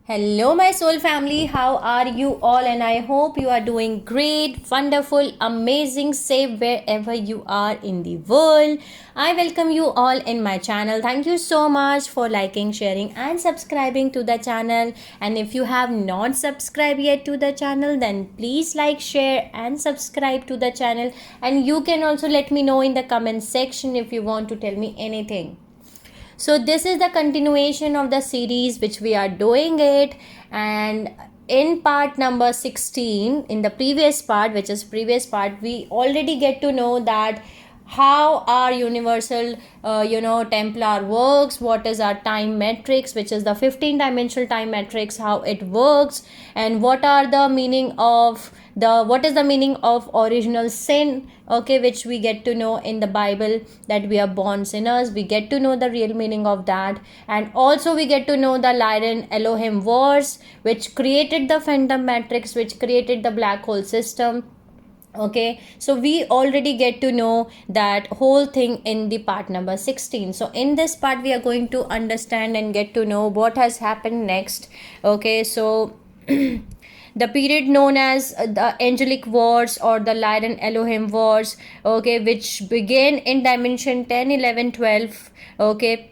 Hello, my soul family. How are you all? And I hope you are doing great, wonderful, amazing, safe wherever you are in the world. I welcome you all in my channel. Thank you so much for liking, sharing, and subscribing to the channel. And if you have not subscribed yet to the channel, then please like, share, and subscribe to the channel. And you can also let me know in the comment section if you want to tell me anything. So this is the continuation of the series which we are doing it, and in part number 16, in the previous part, which is previous part, we already get to know that how our universal Templar works, what is our time matrix, which is the 15 dimensional time matrix, how it works, and what are the meaning of what is the meaning of original sin, okay, which we get to know in the Bible, that we are born sinners. We get to know the real meaning of that, and also we get to know the Lyran Elohim wars, which created the phantom matrix, which created the black hole system. Okay, so we already get to know that whole thing in the part number 16. So in this part we are going to understand and get to know what has happened next. Okay, so the period known as the angelic wars or the Lyran Elohim wars, okay, which began in dimension 10, 11, 12, okay,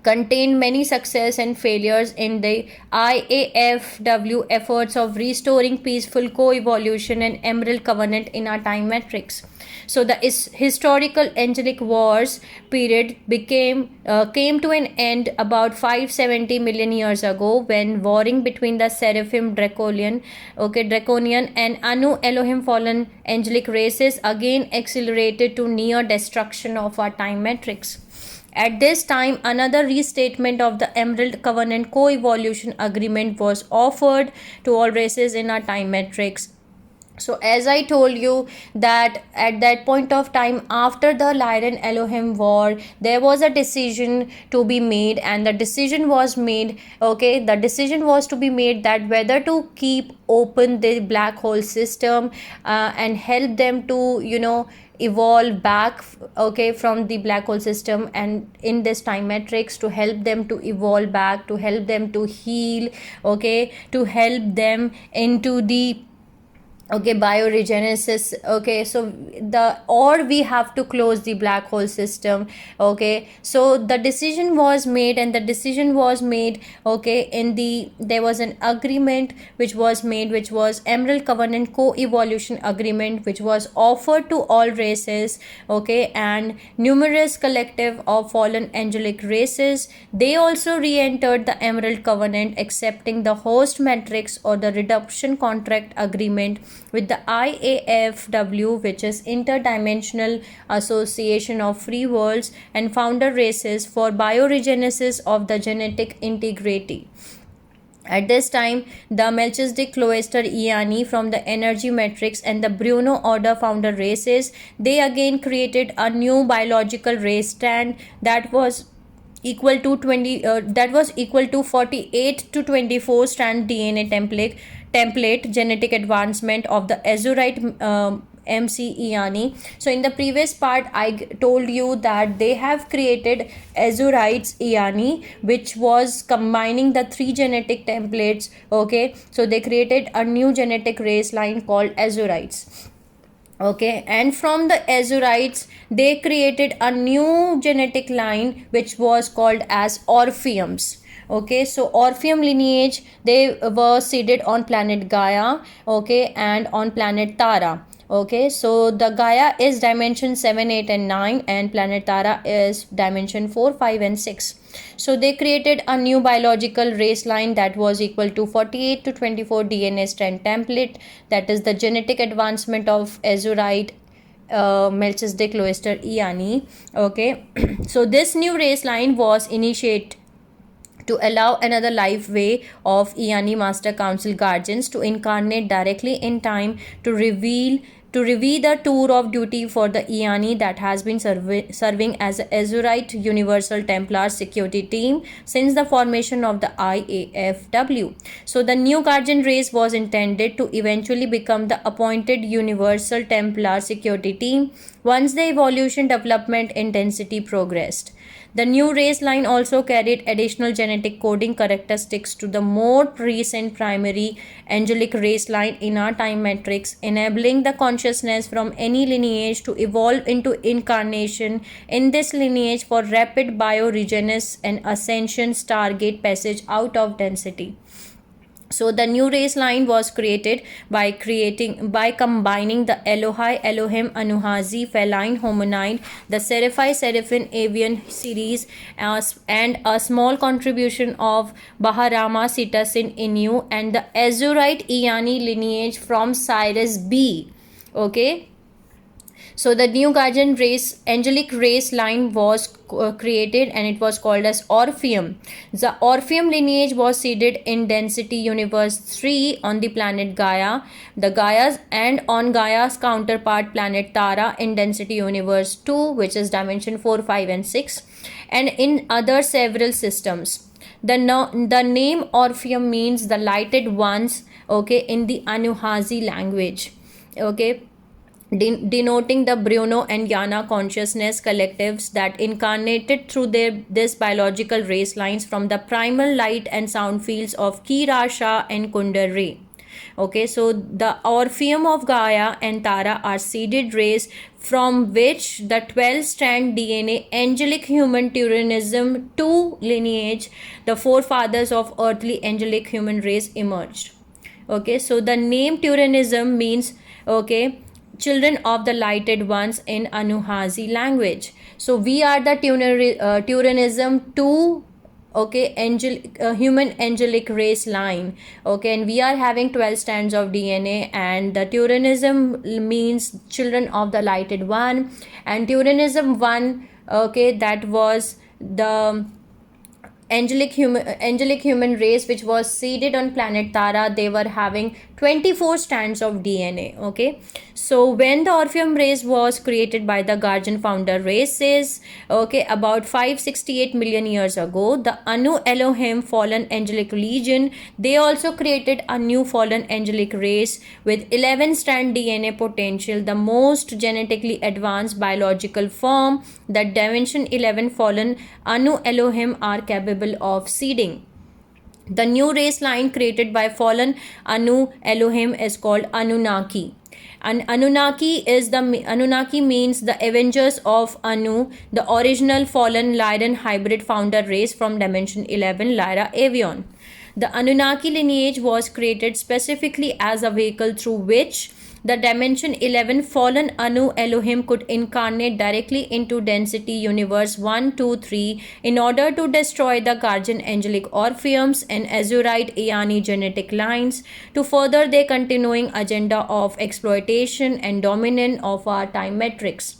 contained many success and failures in the IAFW efforts of restoring peaceful co-evolution and emerald covenant in our time matrix. So the historical angelic wars period came to an end about 570 million years ago, when warring between the seraphim draconian and Anu Elohim fallen angelic races again accelerated to near destruction of our time matrix. At this time, another restatement of the Emerald Covenant Co-Evolution Agreement was offered to all races in our time matrix. So as I told you that at that point of time, after the Lyran Elohim war, there was a decision to be made, and the decision was made, okay, the decision was to be made that whether to keep open the black hole system and help them to evolve back, okay, from the black hole system, and in this time matrix to help them to evolve back, to help them to heal, okay, to help them into the bioregenesis. Okay, so we have to close the black hole system. Okay, so the decision was made, and the decision was made, okay, there was an agreement which was made, which was Emerald Covenant Co-Evolution Agreement, which was offered to all races, okay, and numerous collective of fallen angelic races, they also re-entered the Emerald Covenant, accepting the host matrix or the reduction contract agreement with the IAFW, which is Interdimensional Association of Free Worlds and Founder Races for Bioregenesis of the Genetic Integrity. At this time, the Melchizedek Cloister Iani from the Energy Matrix and the Bruno Order founder races, they again created a new biological race stand that was equal to 48 to 24 strand DNA template genetic advancement of the Azurite MC Iani. So in the previous part I told you that they have created Azurites Iani, which was combining the three genetic templates. Okay, so they created a new genetic race line called Azurites. Okay, and from the Azurites they created a new genetic line which was called as Orpheums. Okay, so Orpheum lineage, they were seeded on planet Gaia, okay, and on planet Tara. Okay, so the Gaia is dimension 7, 8 and 9, and planet Tara is dimension 4, 5 and 6. So they created a new biological race line that was equal to 48 to 24 DNA strand template, that is the genetic advancement of Azurite Melchizedek Cloister Iani. Okay, so this new race line was initiated to allow another life way of Iani Master Council Guardians to incarnate directly in time to reveal the tour of duty for the Iani that has been serving as a Azurite Universal Templar security team since the formation of the IAFW. So the new Guardian race was intended to eventually become the appointed Universal Templar security team once the evolution development intensity progressed. The new race line also carried additional genetic coding characteristics to the more recent primary angelic race line in our time matrix, enabling the consciousness from any lineage to evolve into incarnation in this lineage for rapid bioregenesis and ascension, stargate passage out of density. So the new race line was created by combining the Elohai Elohim Anuhazi feline hominid, the Seraphi Seraphim avian series, and a small contribution of Baharama Cetacean Inu and the Azurite Iani lineage from Sirius B. Okay. So the new guardian race, angelic race line was created, and it was called as Orpheum. The Orpheum lineage was seeded in density universe 3 on the planet Gaia, the Gaia's, and on Gaia's counterpart planet Tara in density universe 2, which is dimension 4, 5 and 6, and in other several systems. The name Orpheum means the lighted ones, okay, in the Anuhazi language, okay, denoting the Bruno and Yana consciousness collectives that incarnated through this biological race lines from the primal light and sound fields of Kirasha and Kundar Ray. Okay, so the Orpheum of Gaia and Tara are seeded rays from which the 12-strand DNA angelic human Turanism 2 lineage, the forefathers of earthly angelic human race, emerged. Okay, so the name Turanism means, okay, children of the lighted ones in Anuhazi language. So we are the Turanism 2, okay, human angelic race line, okay, and we are having 12 strands of DNA, and the Turanism means children of the lighted one, and Turanism 1, okay, that was the angelic human race which was seeded on planet Tara. They were having 24 strands of DNA. Okay, so when the Orpheum race was created by the Guardian founder races, okay, about 568 million years ago, the Anu Elohim fallen angelic legion, they also created a new fallen angelic race with 11 strand DNA potential, the most genetically advanced biological form that dimension 11 fallen Anu Elohim are capable of seeding. The new race line created by fallen Anu Elohim is called Anunnaki. And Anunnaki means the Avengers of Anu, the original fallen Lyran hybrid founder race from dimension 11 Lyra Avion. The Anunnaki lineage was created specifically as a vehicle through which the dimension 11 fallen Anu Elohim could incarnate directly into density universe 1, 2, 3 in order to destroy the Guardian angelic Orpheums and Azurite Iani genetic lines to further their continuing agenda of exploitation and dominance of our time matrix.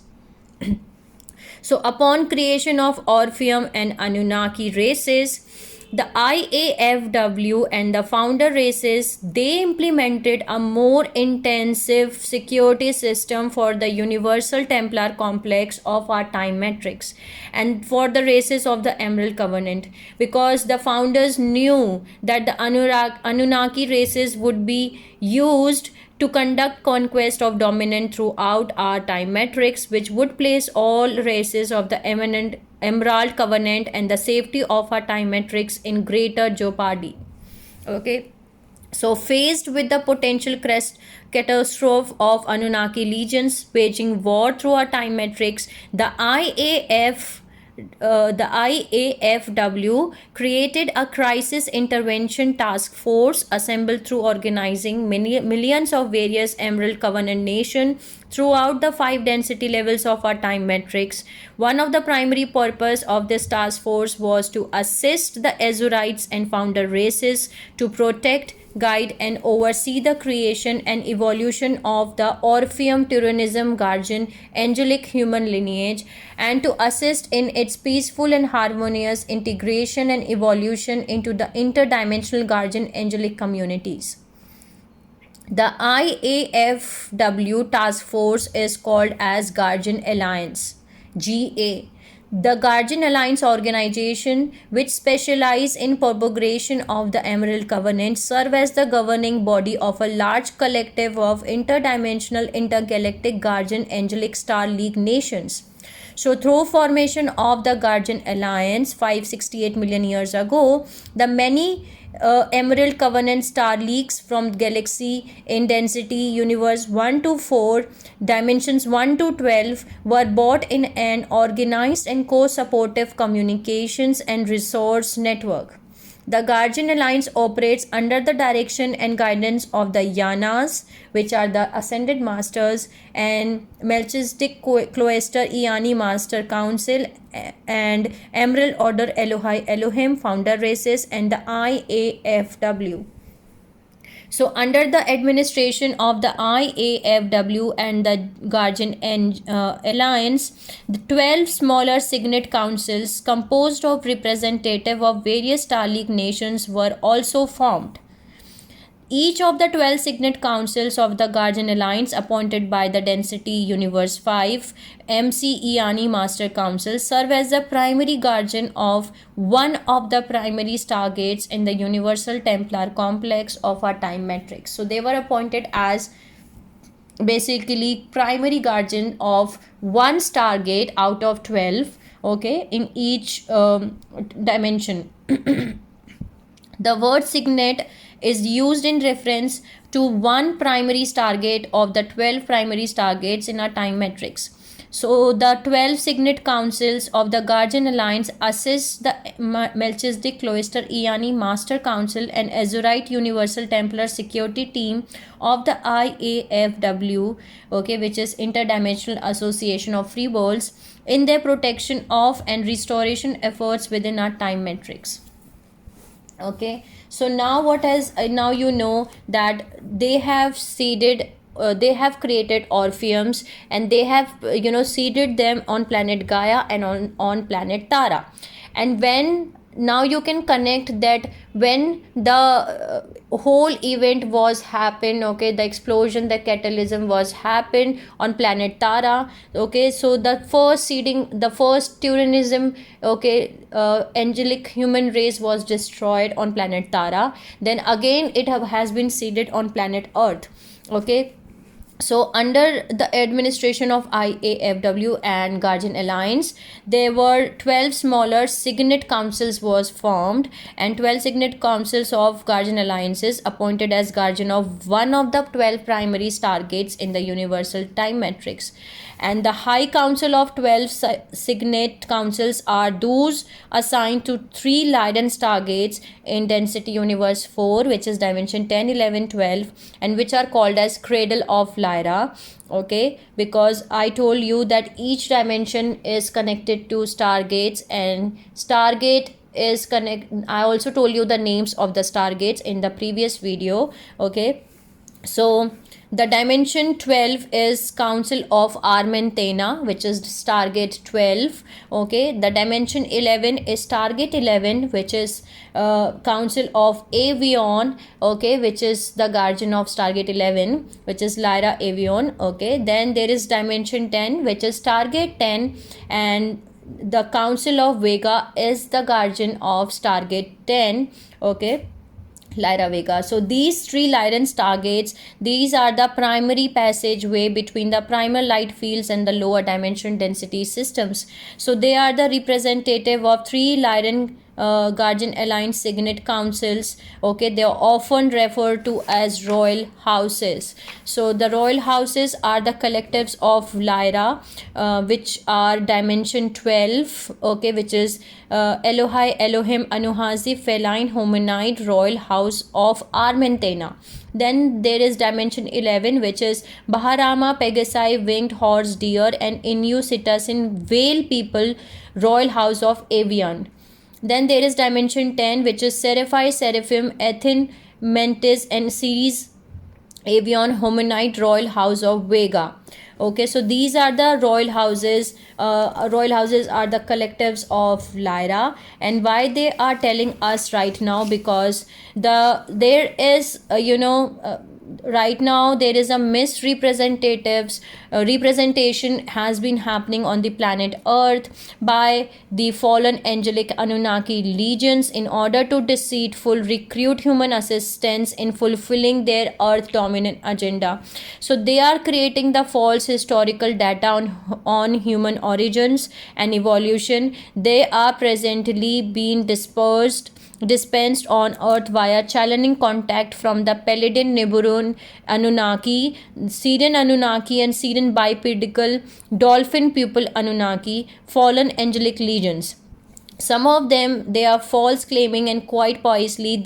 So upon creation of Orpheum and Anunnaki races, the IAFW and the founder races, they implemented a more intensive security system for the universal Templar complex of our time matrix and for the races of the Emerald Covenant, because the founders knew that the Anunnaki races would be used to conduct conquest of dominance throughout our time matrix, which would place all races of the Emerald Covenant and the safety of our time matrix in greater jeopardy. Okay, so faced with the potential catastrophe of Anunnaki legions waging war through our time matrix, the IAFW created a crisis intervention task force assembled through organizing millions of various Emerald Covenant nations throughout the 5 density levels of our time matrix. One of the primary purpose of this task force was to assist the Azurites and founder races to protect, guide and oversee the creation and evolution of the Orpheum Turanism Guardian angelic human lineage and to assist in its peaceful and harmonious integration and evolution into the interdimensional Guardian angelic communities. The IAFW task force is called as Guardian Alliance, GA. The Guardian Alliance organization, which specialize in propagation of the Emerald Covenant, serve as the governing body of a large collective of interdimensional intergalactic Guardian Angelic Star League nations. So through formation of the Guardian Alliance 568 million years ago, the many emerald covenant star leaks from galaxy in density universe 1 to 4, dimensions 1 to 12 were brought in an organized and co-supportive communications and resource network. The Guardian Alliance operates under the direction and guidance of the Yanas, which are the Ascended Masters, and Melchizedek Cloister Iani Master Council, and Emerald Order Elohai Elohim Founder Races, and the IAFW. So, under the administration of the IAFW and the Guardian Alliance, the 12 smaller signet councils composed of representatives of various Star League nations were also formed. Each of the 12 signet councils of the Guardian Alliance appointed by the Density Universe 5 MC Iani Master Council serve as the primary guardian of one of the primary stargates in the Universal Templar complex of our time matrix. So they were appointed as basically primary guardian of one stargate out of 12, okay, in each dimension. The word signet is used in reference to one primary stargate of the 12 primary stargates in our time matrix. So the 12 signet councils of the Guardian Alliance assist the Melchizedek Cloister Iani Master Council and Azurite Universal Templar Security Team of the IAFW, okay, which is Interdimensional Association of Free Worlds, in their protection of and restoration efforts within our time matrix. Okay, so now what has now you know that they have seeded they have created Orpheums, and they have seeded them on planet Gaia and on planet Tara. And when now you can connect that when the whole event was happened, okay, the explosion, the catalysm was happened on planet Tara, okay, so the first seeding, the first Turanism, okay, angelic human race was destroyed on planet Tara. Then again it has been seeded on planet Earth, okay. So under the administration of IAFW and Guardian Alliance, there were 12 smaller signet councils was formed, and 12 signet councils of Guardian Alliances appointed as guardian of one of the 12 primary stargates in the universal time matrix. And the High Council of 12 signet councils are those assigned to 3 Lyran stargates in density universe 4, which is dimension 10, 11, 12, and which are called as Cradle of Lyra, okay, because I told you that each dimension is connected to stargates, and stargate is I also told you the names of the stargates in the previous video, okay. So the dimension 12 is Council of Armentana, which is Stargate 12, okay. The dimension 11 is Stargate 11, which is Council of Avion, okay, which is the guardian of Stargate 11, which is Lyra Avion, okay. Then there is dimension 10, which is Stargate 10, and the Council of Vega is the guardian of Stargate 10, okay, Lyra Vega. So these 3 Lyran stargates, these are the primary passageway between the primal light fields and the lower dimension density systems. So they are the representative of 3 Lyran Guardian Alliance signet councils, okay. They are often referred to as royal houses. So the royal houses are the collectives of Lyra, which are dimension 12, okay, which is Elohai Elohim Anuhazi Feline Hominid Royal House of Armentana. Then there is dimension 11, which is Baharama Pegasi Winged Horse Deer and Inu Citizen Whale People Royal House of Avian. Then there is dimension 10, which is Seraphi Seraphim Ethin Mentis and Ceres Avion Hominid Royal House of Vega. Okay, so these are the royal houses. Royal houses are the collectives of Lyra, and why they are telling us right now, because there is right now there is a misrepresentatives representation has been happening on the planet Earth by the fallen angelic Anunnaki legions in order to deceitful recruit human assistants in fulfilling their Earth dominant agenda. So they are creating the false historical data on human origins and evolution. They are presently being dispensed on Earth via channeling contact from the Palladian Nibiruan Anunnaki, Syrian Anunnaki, and Syrian bipedal dolphin people Anunnaki, fallen angelic legions. Some of them, they are false claiming and quite piously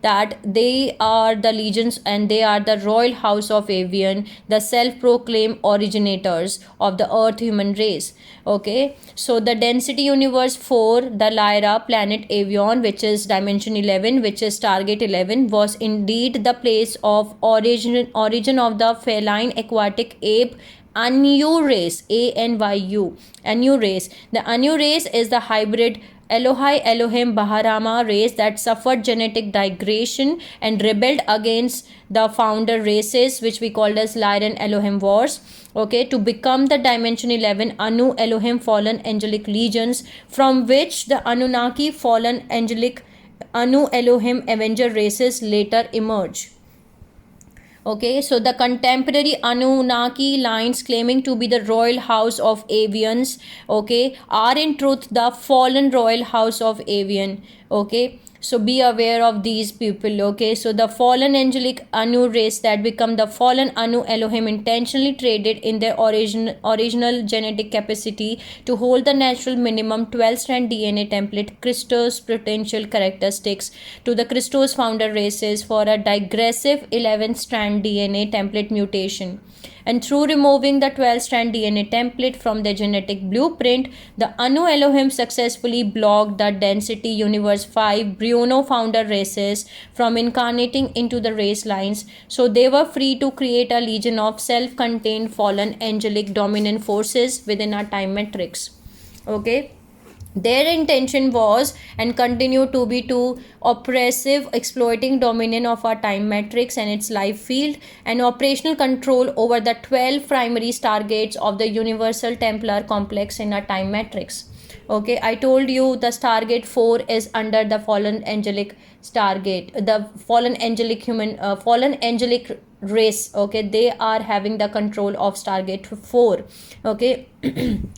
that they are the legions and they are the royal house of Avian, the self-proclaimed originators of the earth human race. Okay, so the density universe 4, the Lyra planet Avion, which is dimension 11, which is target 11, was indeed the place of origin of the feline aquatic ape Anu race, Anyu, Anu race. The Anu race is the hybrid Elohai Elohim Baharama race that suffered genetic degradation and rebelled against the founder races, which we called as Lyran Elohim wars. Okay, to become the dimension 11 Anu Elohim fallen angelic legions, from which the Anunnaki fallen angelic Anu Elohim Avenger races later emerge. Okay, so the contemporary Anunnaki lines claiming to be the royal house of Avians, okay, are in truth the fallen royal house of Avian. Okay, so be aware of these people. Okay, so the fallen angelic Anu race that become the fallen Anu Elohim intentionally traded in their original genetic capacity to hold the natural minimum 12-strand DNA template Christos potential characteristics to the Christos founder races for a digressive 11-strand DNA template mutation. And through removing the 12-strand DNA template from the genetic blueprint, the Anu Elohim successfully blocked the density universe 5 Bruno founder races from incarnating into the race lines, so they were free to create a legion of self-contained fallen angelic dominant forces within our time matrix. Okay, their intention was and continue to be to oppressive exploiting dominion of our time matrix and its life field and operational control over the 12 primary stargates of the universal templar complex in our time matrix. Okay, I told you the stargate 4 is under the fallen angelic stargate, the fallen angelic human fallen angelic race. Okay, they are having the control of stargate 4. Okay,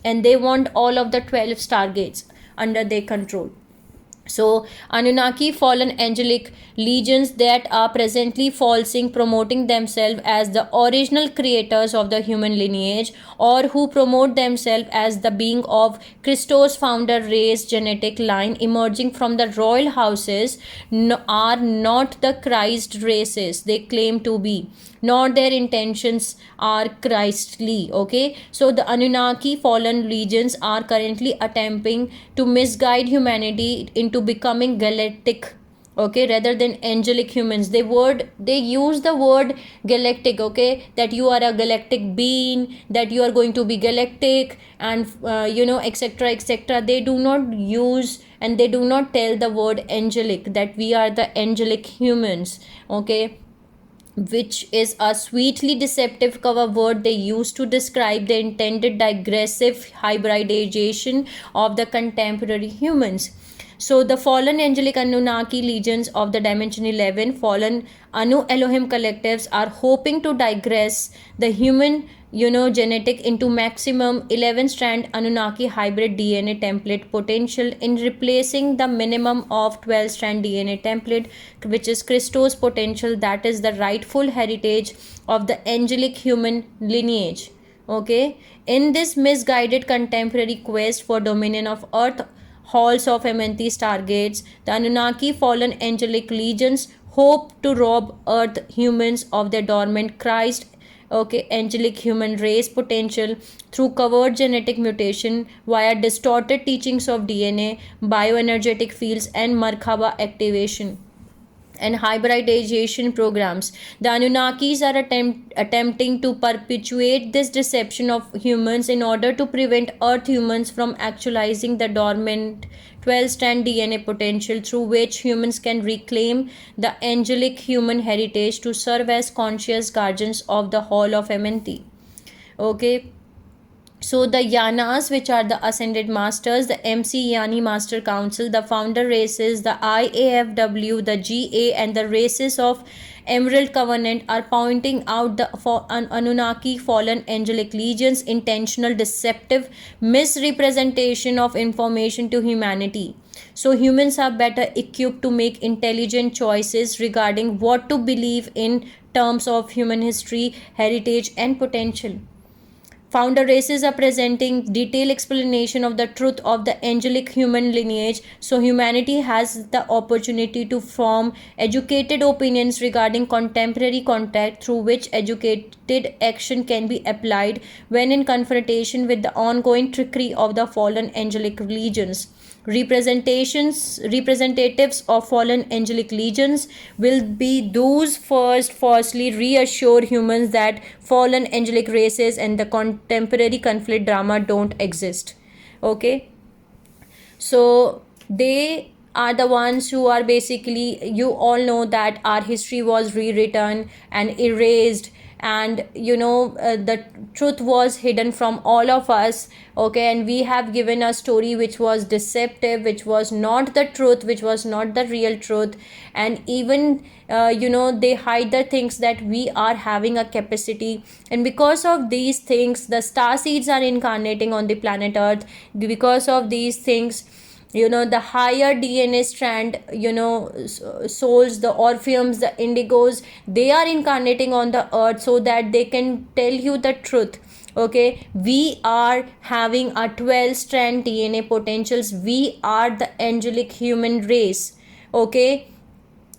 and they want all of the 12 stargates under their control. So Anunnaki fallen angelic legions that are presently falsing promoting themselves as the original creators of the human lineage, or who promote themselves as the being of Christos founder race genetic line emerging from the royal houses, are not the Christ races they claim to be, nor their intentions are Christly. Okay, so the Anunnaki fallen legions are currently attempting to misguide humanity into becoming galactic, okay, rather than angelic humans. They use the word galactic, okay, that you are a galactic being, that you are going to be galactic, and etc etc. They do not use and they do not tell the word angelic, that we are the angelic humans. Okay, which is a sweetly deceptive cover word they use to describe the intended digressive hybridization of the contemporary humans. So the fallen angelic Anunnaki legions of the dimension 11 fallen Anu Elohim collectives are hoping to digress the human genetic into maximum 11-strand Anunnaki hybrid DNA template potential in replacing the minimum of 12-strand DNA template, which is Christos potential, that is the rightful heritage of the angelic human lineage. Okay, in this misguided contemporary quest for dominion of earth halls of Amenthi stargates, the Anunnaki fallen angelic legions hope to rob earth humans of their dormant Christ, okay, angelic human race potential through covered genetic mutation via distorted teachings of DNA, bioenergetic fields, and Merkaba activation. and hybridization programs. The Anunnakis are attempting to perpetuate this deception of humans in order to prevent Earth humans from actualizing the dormant 12-strand DNA potential through which humans can reclaim the angelic human heritage to serve as conscious guardians of the Hall of Amenti. Okay, so the Yanas, which are the ascended masters, the MC Yani Master Council, the founder races, the IAFW, the GA, and the races of Emerald Covenant are pointing out the Anunnaki fallen angelic legions intentional deceptive misrepresentation of information to humanity. So humans are better equipped to make intelligent choices regarding what to believe in terms of human history, heritage, and potential. Founder races are presenting detailed explanation of the truth of the angelic human lineage, so humanity has the opportunity to form educated opinions regarding contemporary contact through which educated action can be applied when in confrontation with the ongoing trickery of the fallen angelic legions. Representatives of fallen angelic legions will be those firstly reassure humans that fallen angelic races and the contemporary conflict drama don't exist. Okay, so they are the ones who are basically, you all know that our history was rewritten and erased, and the truth was hidden from all of us. Okay, and we have given a story which was deceptive, which was not the truth, which was not the real truth. And even they hide the things that we are having a capacity, and because of these things the star seeds are incarnating on the planet Earth. Because of these things, the higher DNA strand, souls, the Orpheums, the Indigos, they are incarnating on the earth so that they can tell you the truth. Okay, we are having a 12-strand DNA potentials. We are the angelic human race. Okay,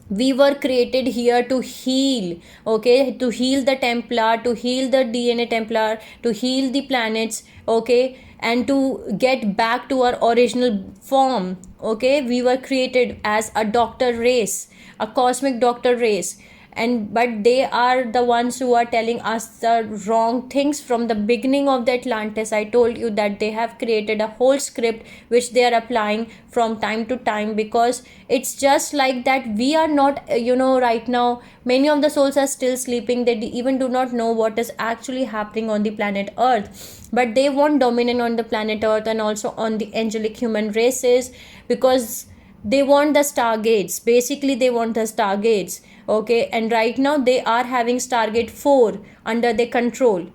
we were created here to heal. Okay, to heal the Templar, to heal the DNA Templar, to heal the planets. Okay, and to get back to our original form. Okay, we were created as a doctor race, a cosmic doctor race, and but they are the ones who are telling us the wrong things from the beginning of the Atlantis. I told you that they have created a whole script which they are applying from time to time, because it's just like that. We are not, right now many of the souls are still sleeping. They even do not know what is actually happening on the planet Earth, but they want dominion on the planet Earth and also on the angelic human races, because they want the stargates. Basically they want the stargates. Okay, and right now they are having Stargate 4 under their control.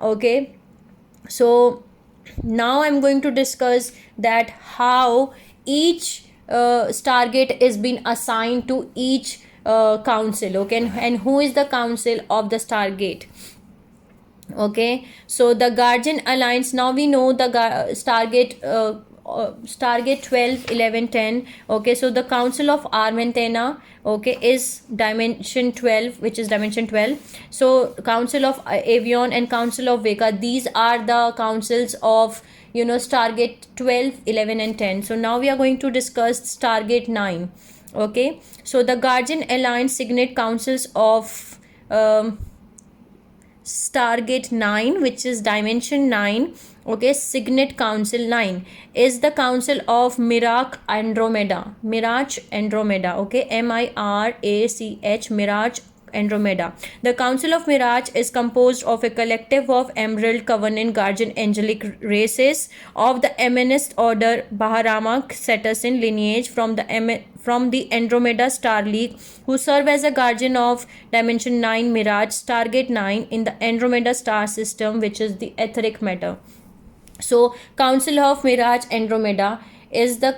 Okay, so now I'm going to discuss that how each Stargate is being assigned to each council. Okay, and who is the council of the Stargate. Okay, so the Guardian Alliance, now we know the Stargate 12, 11, 10. Okay, so the Council of Armentena, okay, is dimension 12, which is dimension 12. So Council of Avion and Council of Vega, these are the councils of Stargate 12, 11, and 10. So now we are going to discuss Stargate 9. Okay, so the Guardian Alliance Signet Councils of Stargate 9, which is dimension 9. Okay, Signet Council 9 is the council of Mirach Andromeda. Mirach Andromeda. Okay, Mirach, Mirach Andromeda. The Council of Mirach is composed of a collective of Emerald Covenant Guardian angelic races of the Eminist order Baharama Cetacean lineage from the Andromeda Star League, who serve as a guardian of Dimension 9 Mirage Stargate 9 in the Andromeda star system, which is the etheric matter. So Council of Mirage Andromeda is the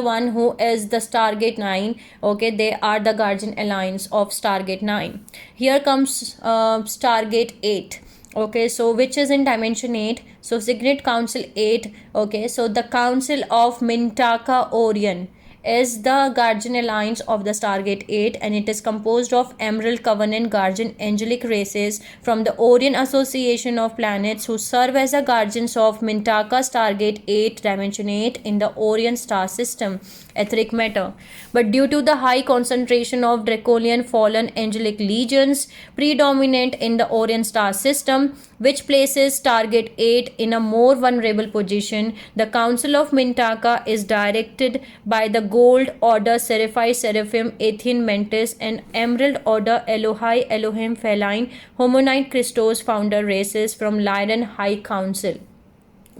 one who is the Stargate 9. Okay, they are the Guardian Alliance of Stargate 9. Here comes Stargate 8. Okay, so which is in dimension 8. So Signet Council 8. Okay, so the Council of Mintaka Orion is the Guardian Alliance of the Stargate 8, and it is composed of Emerald Covenant Guardian angelic races from the Orion Association of Planets, who serve as the guardians of Mintaka Stargate 8 dimension 8 in the Orion star system. etheric matter. But due to the high concentration of Draconian fallen angelic legions predominant in the Orion star system, which places Stargate 8 in a more vulnerable position, the Council of Mintaka is directed by the Gold Order Seraphi Seraphim Athene Mentis and Emerald Order Elohai Elohim Feline Homonite Christos founder races from Lyran High Council,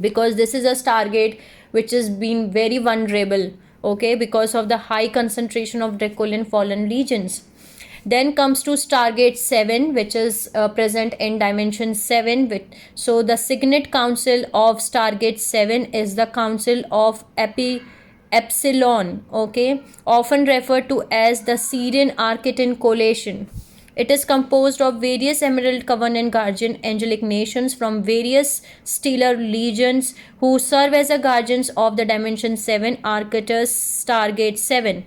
because this is a Stargate which has been very vulnerable, okay, because of the high concentration of Dracolian fallen legions. Then comes to Stargate 7, which is present in dimension 7. So the signet council of Stargate 7 is the Council of Epsilon, okay, often referred to as the Syrian Archetan Coalition. It is composed of various Emerald Covenant Guardian angelic nations from various stellar legions who serve as the guardians of the Dimension 7 Arcturus Stargate 7.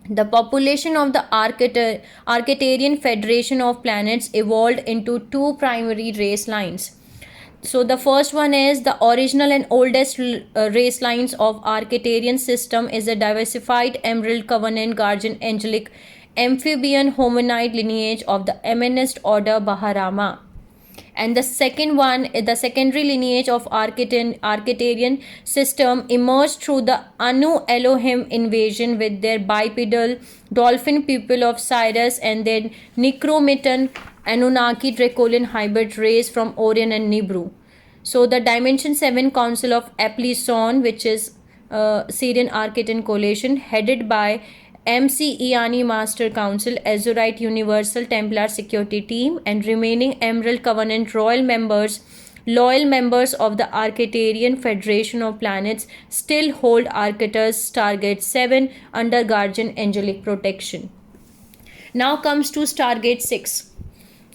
The population of the Arcturian Federation of Planets evolved into two primary race lines. So the first one is the original and oldest race lines of Arcturian system is a diversified Emerald Covenant Guardian angelic amphibian hominid lineage of the Eminist order Baharama. And the second one, the secondary lineage of Arcturian system emerged through the Anu Elohim invasion with their bipedal dolphin people of Sirius and their Necromitan Anunnaki Dracolian hybrid race from Orion and Nibiru. So the Dimension 7 Council of Epsilon, which is Syrian Archetan Coalition, headed by MC Iani Master Council, Azurite Universal Templar Security Team, and remaining Emerald Covenant loyal members of the Arcturian Federation of Planets still hold Arcturus Stargate 7 under Guardian Angelic protection. Now comes to Stargate 6.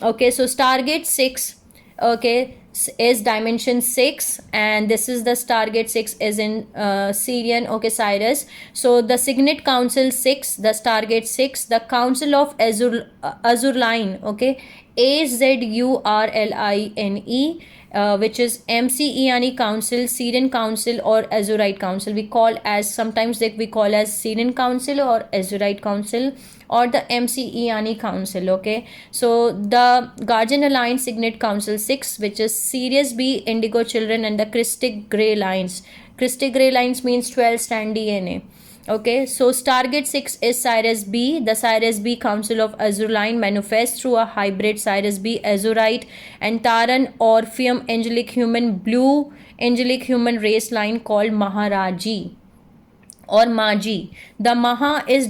Okay, so Stargate 6, okay, is dimension 6, and this is the Stargate 6 is in Syrian, okay, Sirius. So the signet council 6, the Stargate 6, the Council of Azurline, okay, Azurline, which is MC Iani Council, Syrian Council, or Azurite Council. We call as, sometimes we call as Syrian Council or Azurite Council or the MC Iani Council, okay. So the Guardian Alliance Signet Council 6, which is Sirius B, Indigo Children, and the Christic Grey Lines. Christic Grey Lines means 12 strand DNA. Okay, so Stargate 6 is Sirius B. The Sirius B Council of Azurline manifests through a hybrid Sirius B Azurite and Taran Orpheum angelic human blue angelic human race line called Maharaji or Maji. The Maha is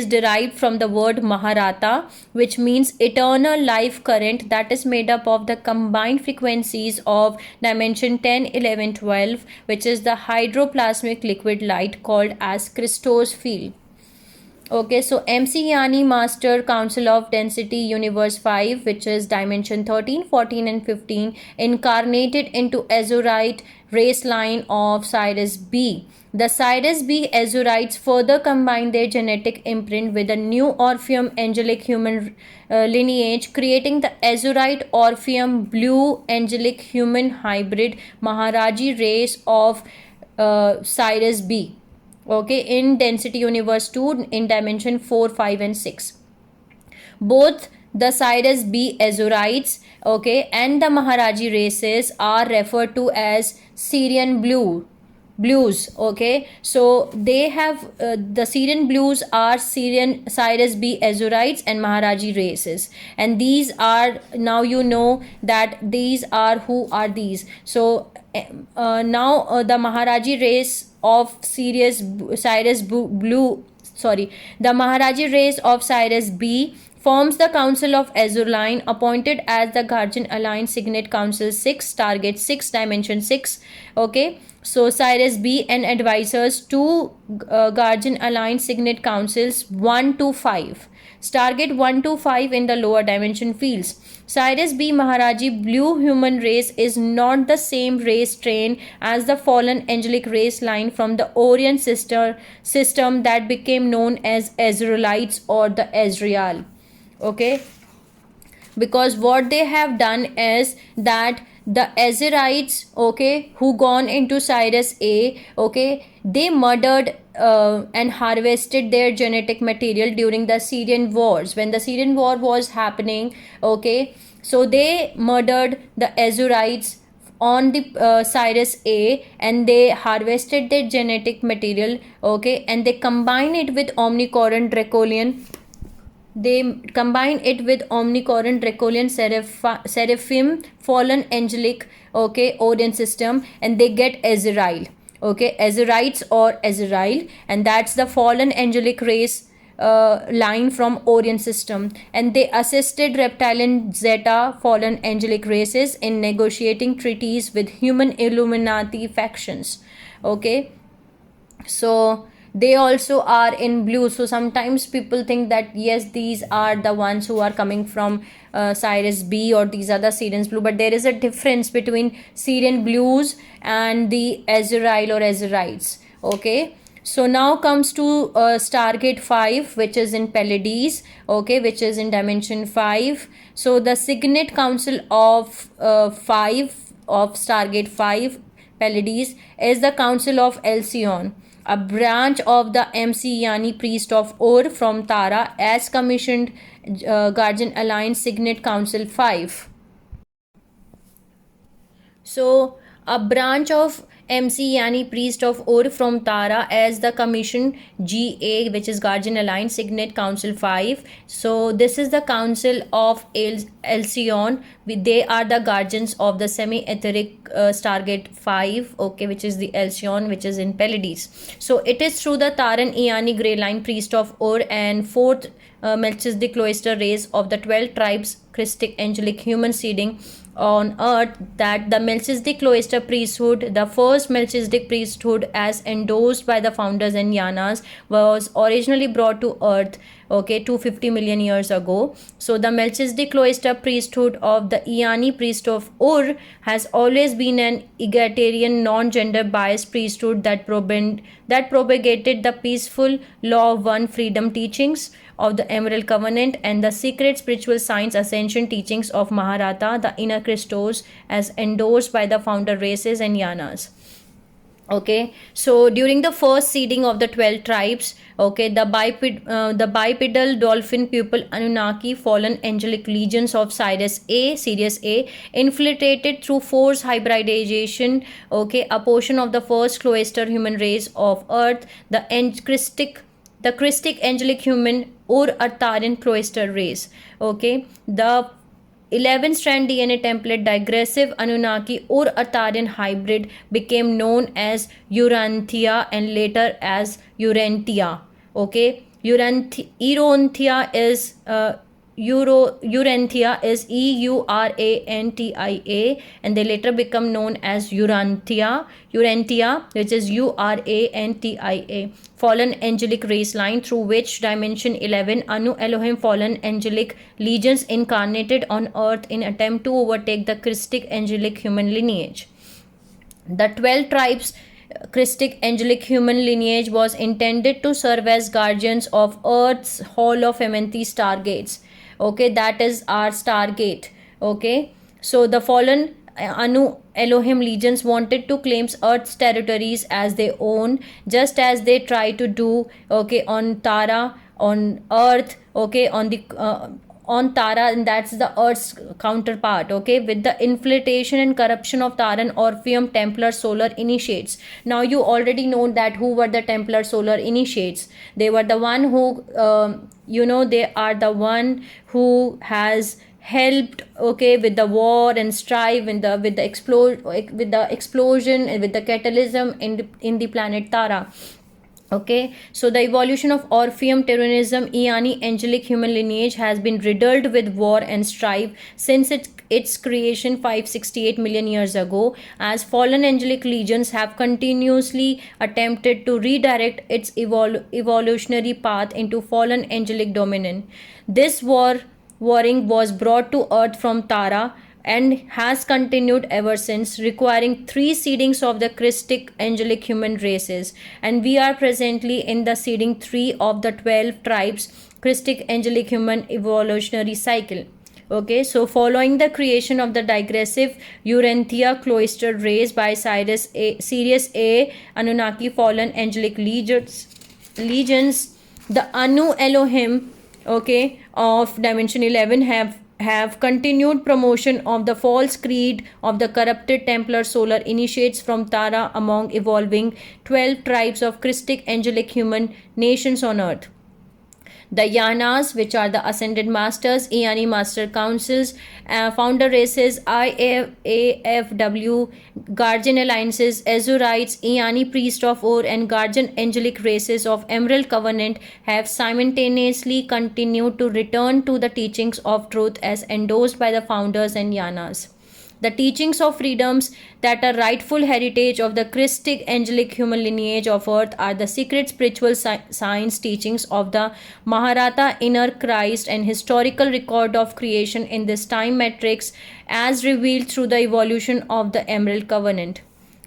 derived from the word Maharata, which means eternal life current, that is made up of the combined frequencies of dimension 10, 11, 12, which is the hydroplasmic liquid light called as Christos field. Okay, so MC Yani Master Council of Density Universe 5, which is dimension 13, 14 and 15, incarnated into Azurite race line of Sirius B. The Sirius B Azurites further combine their genetic imprint with a new Orpheum angelic human lineage, creating the Azurite Orpheum blue angelic human hybrid Maharaji race of Sirius B. Okay, in Density Universe 2 in dimension 4, 5 and 6. Both the Sirius B Azurites, okay, and the Maharaji races are referred to as Syrian blues, okay. So they have the Syrian blues are Syrian Sirius B Azurites and Maharaji races, and these are, now you know that these are, who are these. So now the Maharaji race of the Maharaji race of Sirius B forms the Council of Azurline, appointed as the Guardian Alliance Signet Council 6, Target 6, Dimension 6. Okay, so Sirius B and advisors to Guardian Alliance Signet Councils 1 to 5. Stargate 1 to 5 in the lower dimension fields. Sirius B Maharaji blue human race is not the same race train as the fallen angelic race line from the Orion system that became known as Azraelites or the Azrael. Okay, because what they have done is that the Azraelites, okay, who gone into Sirius A, okay, they murdered and harvested their genetic material during the Syrian wars. When the Syrian war was happening, okay, so they murdered the Azurites on the Cyrus A, and they harvested their genetic material, okay, and they combine it with Omnicoron Dracolian. They combine it with Omnicoron Dracolian Seraphim fallen angelic, okay, Orion system, and they get Azrael, okay, Azurites or Azrael, and that's the fallen angelic race line from Orion system. And they assisted reptilian Zeta fallen angelic races in negotiating treaties with human Illuminati factions, okay. So they also are in blue, so sometimes people think that yes, these are the ones who are coming from Cyrus B, or these are the Syrians blue, but there is a difference between Syrian blues and the Azrael or Azurites, okay. So now comes to Stargate 5, which is in Pleiades, okay, which is in dimension 5. So the Signet Council of 5 of Stargate 5 Pleiades is the Council of Elsion, a branch of the MC Yani priest of Ur from Tara, as commissioned Guardian Alliance Signet Council 5. So a branch of MC Yani priest of Ur from Tara as the commission GA, which is Guardian Alliance Signet Council 5. So this is the council of Elsion. They are the guardians of the semi-etheric Stargate 5, okay, which is the Elsion, which is in Pleiades. So it is through the Taran Iani Grey Line priest of Ur and 4th Melchizedek Cloister race of the 12 tribes Christic angelic human seeding on earth that the Melchizedek Cloister priesthood, the first Melchizedek priesthood as endorsed by the founders and Yanas, was originally brought to earth, okay, 250 million years ago. So the Melchizedek Cloister priesthood of the Iani priest of Ur has always been an egalitarian, non-gender biased priesthood that propagated the peaceful law of one freedom teachings of the Emerald Covenant and the secret spiritual science ascension teachings of Maharata, the inner Christos, as endorsed by the founder races and Yanas. Okay, so during the first seeding of the 12 tribes, okay, the bipedal dolphin pupil Anunnaki fallen angelic legions of Sirius A, infiltrated through force hybridization, okay, a portion of the first cloister human race of Earth, the Christic angelic human Ur-Artarian cloister race, okay. The 11-strand DNA template digressive Anunnaki Ur-Artarian hybrid became known as Urantia and later as Urantia, okay. Urantia is Urantia is Urantia, and they later become known as Urantia, which is Urantia, fallen angelic race line through which dimension 11 Anu Elohim fallen angelic legions incarnated on earth in attempt to overtake the Christic angelic human lineage. The 12 tribes Christic angelic human lineage was intended to serve as guardians of Earth's Hall of Amenthi stargates, okay, that is our Stargate, okay. So the fallen Anu Elohim legions wanted to claim Earth's territories as their own, just as they try to do, okay, on Tara, on Earth, okay, on Tara, and that's the Earth's counterpart, okay, with the infiltration and corruption of Taran Orpheum Templar Solar Initiates. Now you already know that who were the Templar Solar Initiates. They were the one who they are the one who has helped, okay, with the war and strife with the explosion and with the catalysm in the planet Tara. Okay, so the evolution of Orpheum Terrorism Iani angelic human lineage has been riddled with war and strife since its creation 568 million years ago, as fallen angelic legions have continuously attempted to redirect its evolutionary path into fallen angelic dominion. This warring was brought to earth from Tara and has continued ever since, requiring 3 seedings of the Christic angelic human races, and we are presently in the seeding 3 of the 12 tribes Christic angelic human evolutionary cycle. Okay, so following the creation of the digressive Urantia cloistered race by Sirius A Anunnaki fallen angelic legions, the Anu Elohim, okay, of dimension 11 have continued promotion of the false creed of the corrupted Templar solar initiates from Tara among evolving 12 tribes of Christic angelic human nations on earth. The Yanas, which are the ascended masters, Eani master councils, founder races, IAFW, guardian alliances, Azurites, Eani priest of Or, and guardian angelic races of Emerald Covenant have simultaneously continued to return to the teachings of truth as endorsed by the founders and Yanas. The teachings of freedoms that are rightful heritage of the Christic angelic human lineage of earth are the secret spiritual science teachings of the Maharata inner Christ and historical record of creation in this time matrix as revealed through the evolution of the Emerald Covenant.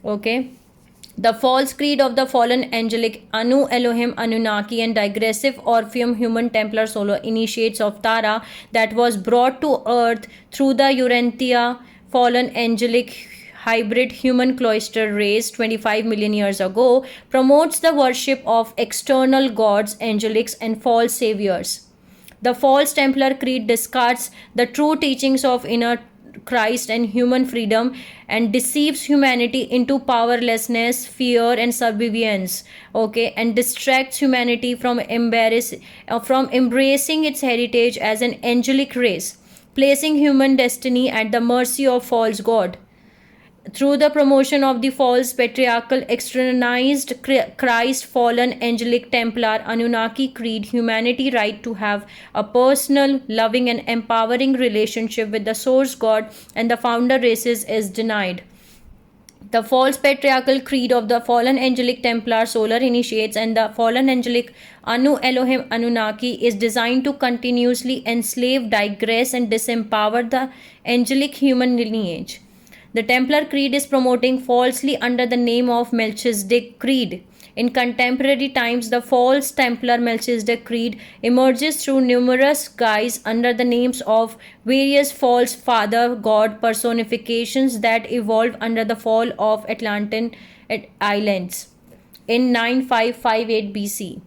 Okay. The false creed of the fallen angelic Anu Elohim Anunnaki and digressive Orpheum human Templar solar initiates of Tara that was brought to earth through the Urantia fallen angelic hybrid human cloister race 25 million years ago promotes the worship of external gods, angelics, and false saviors. The false Templar creed discards the true teachings of inner Christ and human freedom and deceives humanity into powerlessness, fear, and subservience. Okay, and distracts humanity from embracing its heritage as an angelic race, placing human destiny at the mercy of false god. Through the promotion of the false patriarchal externalized Christ fallen angelic Templar Anunnaki creed, humanity right to have a personal, loving, and empowering relationship with the source god and the founder races is denied. The false patriarchal creed of the fallen angelic Templar solar initiates and the fallen angelic Anu Elohim Anunnaki is designed to continuously enslave, digress, and disempower the angelic human lineage. The Templar Creed is promoting falsely under the name of Melchizedek Creed. In contemporary times, the false Templar Melchizedek Creed emerges through numerous guise under the names of various false father god personifications that evolved under the fall of Atlantean Islands in 9558 BC.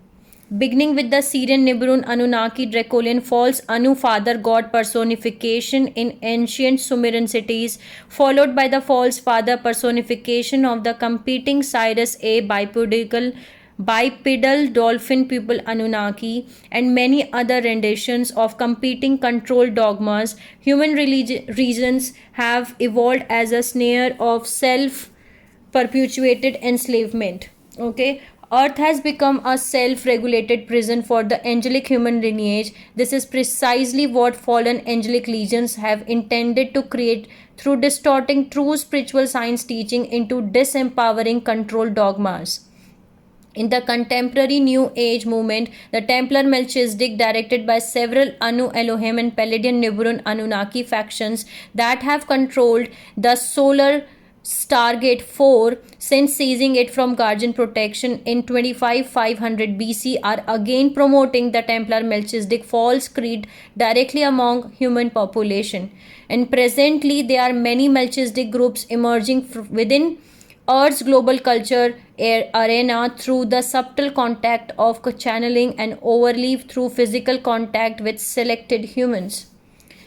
Beginning with the Syrian Nibiru Anunnaki Dracolian false Anu father god personification in ancient Sumerian cities, followed by the false father personification of the competing Sirius A bipedal dolphin people Anunnaki, and many other renditions of competing control dogmas, human reasons have evolved as a snare of self perpetuated enslavement. Okay, Earth has become a self-regulated prison for the angelic human lineage. This is precisely what fallen angelic legions have intended to create through distorting true spiritual science teaching into disempowering control dogmas. In the contemporary New Age movement, the Templar Melchizedek, directed by several Anu Elohim and Palladian Nibiru Anunnaki factions that have controlled the solar Stargate 4 since seizing it from Guardian protection in 500 BC, are again promoting the Templar Melchizedek false creed directly among human population. And presently there are many Melchizedek groups emerging within Earth's global culture arena through the subtle contact of channeling and overleaf through physical contact with selected humans.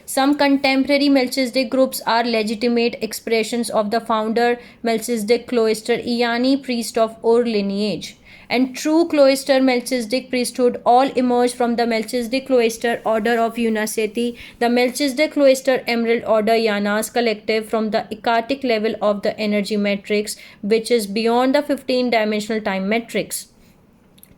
Some contemporary Melchizedek groups are legitimate expressions of the founder Melchizedek cloister Eani priest of Ur lineage. And true cloister Melchizedek priesthood all emerge from the Melchizedek cloister order of Unaseti, the Melchizedek cloister emerald order Yanas collective from the Ekatic level of the energy matrix, which is beyond the 15-dimensional time matrix.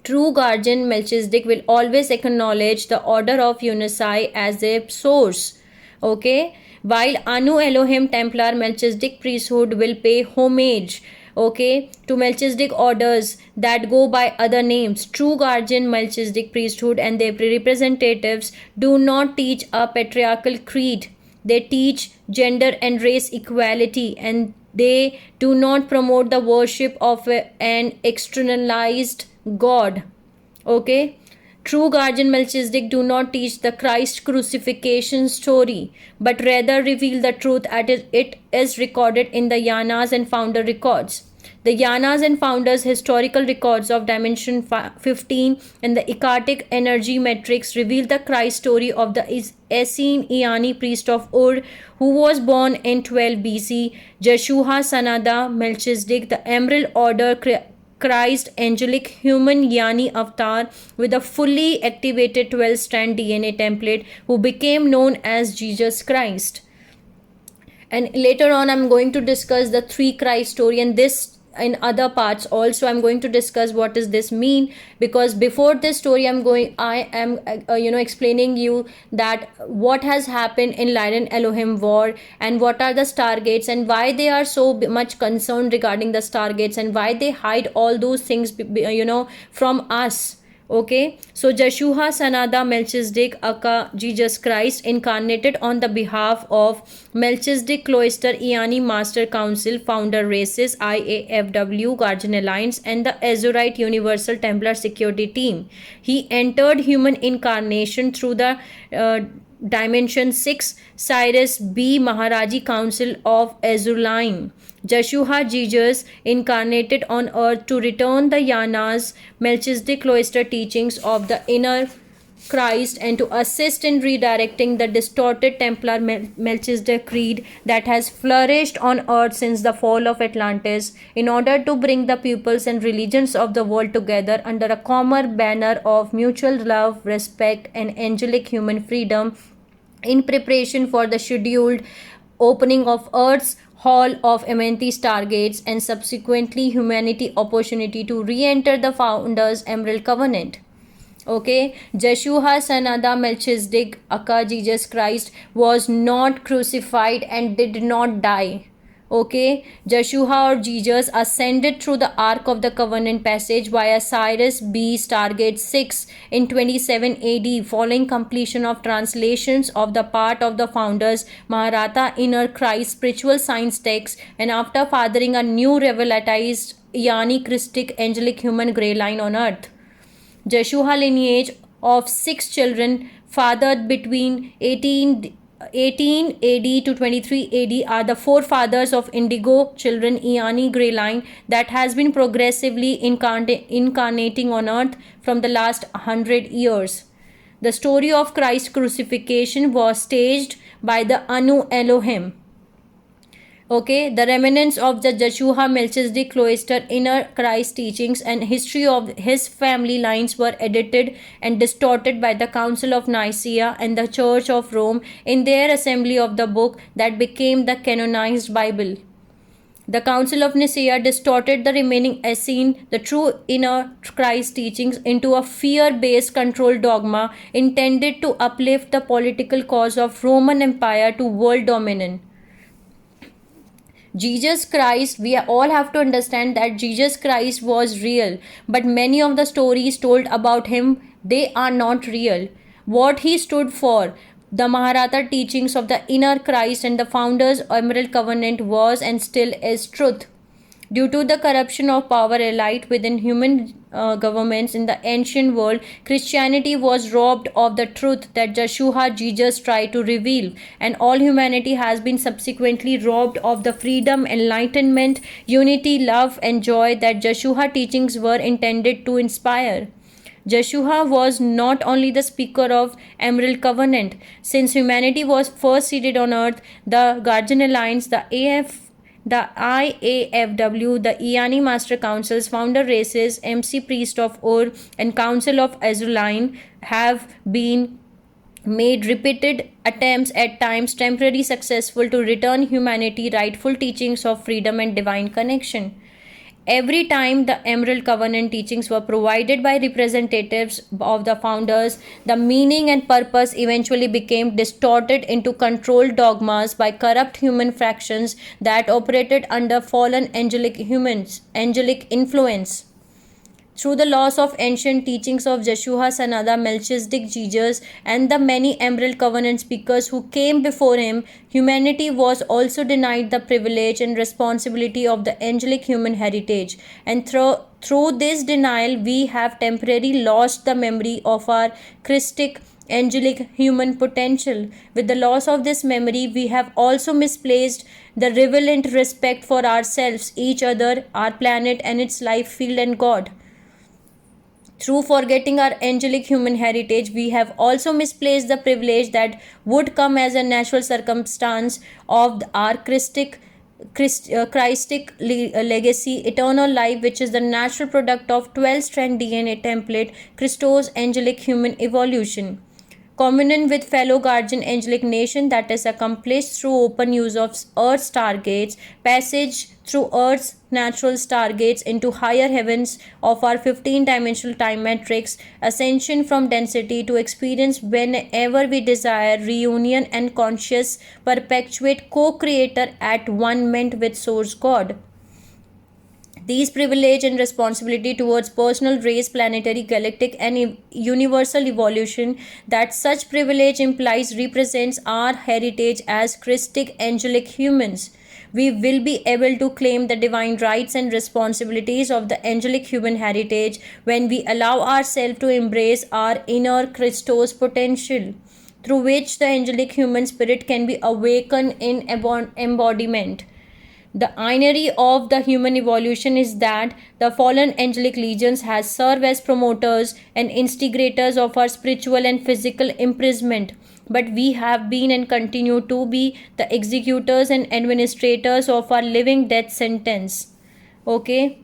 True guardian Melchizedek will always acknowledge the order of Unasai as a source. Okay, while Anu Elohim Templar Melchizedek priesthood will pay homage, okay, to Melchizedek orders that go by other names. True guardian Melchizedek priesthood and their representatives do not teach a patriarchal creed. They teach gender and race equality, and they do not promote the worship of an externalized god. Okay, True guardian Melchizedek do not teach the Christ crucifixion story, but rather reveal the truth as it is recorded in the Yanas and Founder records. The Yanas and Founders historical records of Dimension 15 and the Ecstatic Energy Matrix reveal the Christ story of the Essene Iani priest of Ur, who was born in 12 BC, Joshua Sanada Melchizedek, the Emerald Order Christ angelic human Yani avatar with a fully activated 12-strand DNA template, who became known as Jesus Christ. And later on I'm going to discuss the three Christ story, and this in other parts also I'm going to discuss what does this mean, because before this story I am explaining you that what has happened in Lyran Elohim war, and what are the stargates, and why they are so much concerned regarding the stargates, and why they hide all those things from us. Okay, so Joshua Sanada Melchizedek aka Jesus Christ incarnated on the behalf of Melchizedek Cloister Iani Master Council Founder Races IAFW Guardian Alliance and the Azurite Universal Templar Security Team. He entered human incarnation through the Dimension 6 Cyrus B Maharaji Council of Azuline. Joshua Jesus incarnated on earth to return the Yanas Melchizedek cloister teachings of the inner Christ and to assist in redirecting the distorted Templar Melchizedek creed that has flourished on earth since the fall of Atlantis, in order to bring the peoples and religions of the world together under a common banner of mutual love, respect, and angelic human freedom, in preparation for the scheduled opening of Earth's Hall of Amenthi Stargates and subsequently humanity opportunity to re-enter the Founders' Emerald Covenant. Okay, Joshua Sanada Melchizedek aka Jesus Christ was not crucified and did not die. Okay, Joshua or Jesus ascended through the Ark of the Covenant passage via Cyrus B Stargate 6 in 27 AD, following completion of translations of the part of the Founders Maharatha Inner Christ spiritual science text, and after fathering a new revelationized Yani Christic angelic human grey line on earth. Joshua lineage of 6 children fathered between 18 AD to 23 AD are the forefathers of indigo children Iani grey line that has been progressively incarnating on earth from the last 100 years. The story of Christ's crucifixion was staged by the Anu Elohim. Okay, the remnants of the Joshua Melchizedek cloister inner Christ teachings and history of his family lines were edited and distorted by the Council of Nicaea and the Church of Rome in their assembly of the book that became the canonized Bible. The Council of Nicaea distorted the remaining Essene, the true inner Christ teachings, into a fear-based control dogma intended to uplift the political cause of Roman Empire to world dominion. Jesus Christ, we all have to understand that Jesus Christ was real, but many of the stories told about him, they are not real. What he stood for, the Maharatha teachings of the inner Christ and the Founders' Emerald Covenant was and still is truth. Due to the corruption of power elite within human governments in the ancient world, Christianity was robbed of the truth that Joshua Jesus tried to reveal, and all humanity has been subsequently robbed of the freedom, enlightenment, unity, love, and joy that Joshua teachings were intended to inspire. Joshua was not only the speaker of Emerald Covenant. Since humanity was first seated on earth, the Guardian Alliance, the IAFW, the Iani Master Councils, Founder Races, MC Priest of Ur, and Council of Azuline have been made repeated attempts, at times temporarily successful, to return humanity rightful teachings of freedom and divine connection. Every time the Emerald Covenant teachings were provided by representatives of the Founders, the meaning and purpose eventually became distorted into controlled dogmas by corrupt human fractions that operated under fallen angelic influence. Through the loss of ancient teachings of Joshua Sanada Melchizedek Jesus and the many Emerald Covenant speakers who came before him, humanity was also denied the privilege and responsibility of the angelic human heritage, and through Through this denial, we have temporarily lost the memory of our Christic angelic human potential. With the loss of this memory, we have also misplaced the relevant respect for ourselves, each other, our planet, and its life field, and God. Through forgetting our angelic human heritage, we have also misplaced the privilege that would come as a natural circumstance of our Christic legacy, eternal life, which is the natural product of 12-strand DNA template, Christos angelic human evolution. Communion with fellow guardian angelic nation that is accomplished through open use of Earth's stargates, passage through Earth's natural stargates into higher heavens of our 15-dimensional time matrix, ascension from density to experience whenever we desire, reunion and conscious perpetuate co-creator at one-ment with Source God. These privilege and responsibility towards personal, race, planetary, galactic, and universal evolution that such privilege implies represents our heritage as Christic angelic humans. We will be able to claim the divine rights and responsibilities of the angelic human heritage when we allow ourselves to embrace our inner Christos potential, through which the angelic human spirit can be awakened in embodiment. The irony of the human evolution is that the fallen angelic legions has served as promoters and instigators of our spiritual and physical imprisonment, but we have been and continue to be the executors and administrators of our living death sentence. Okay.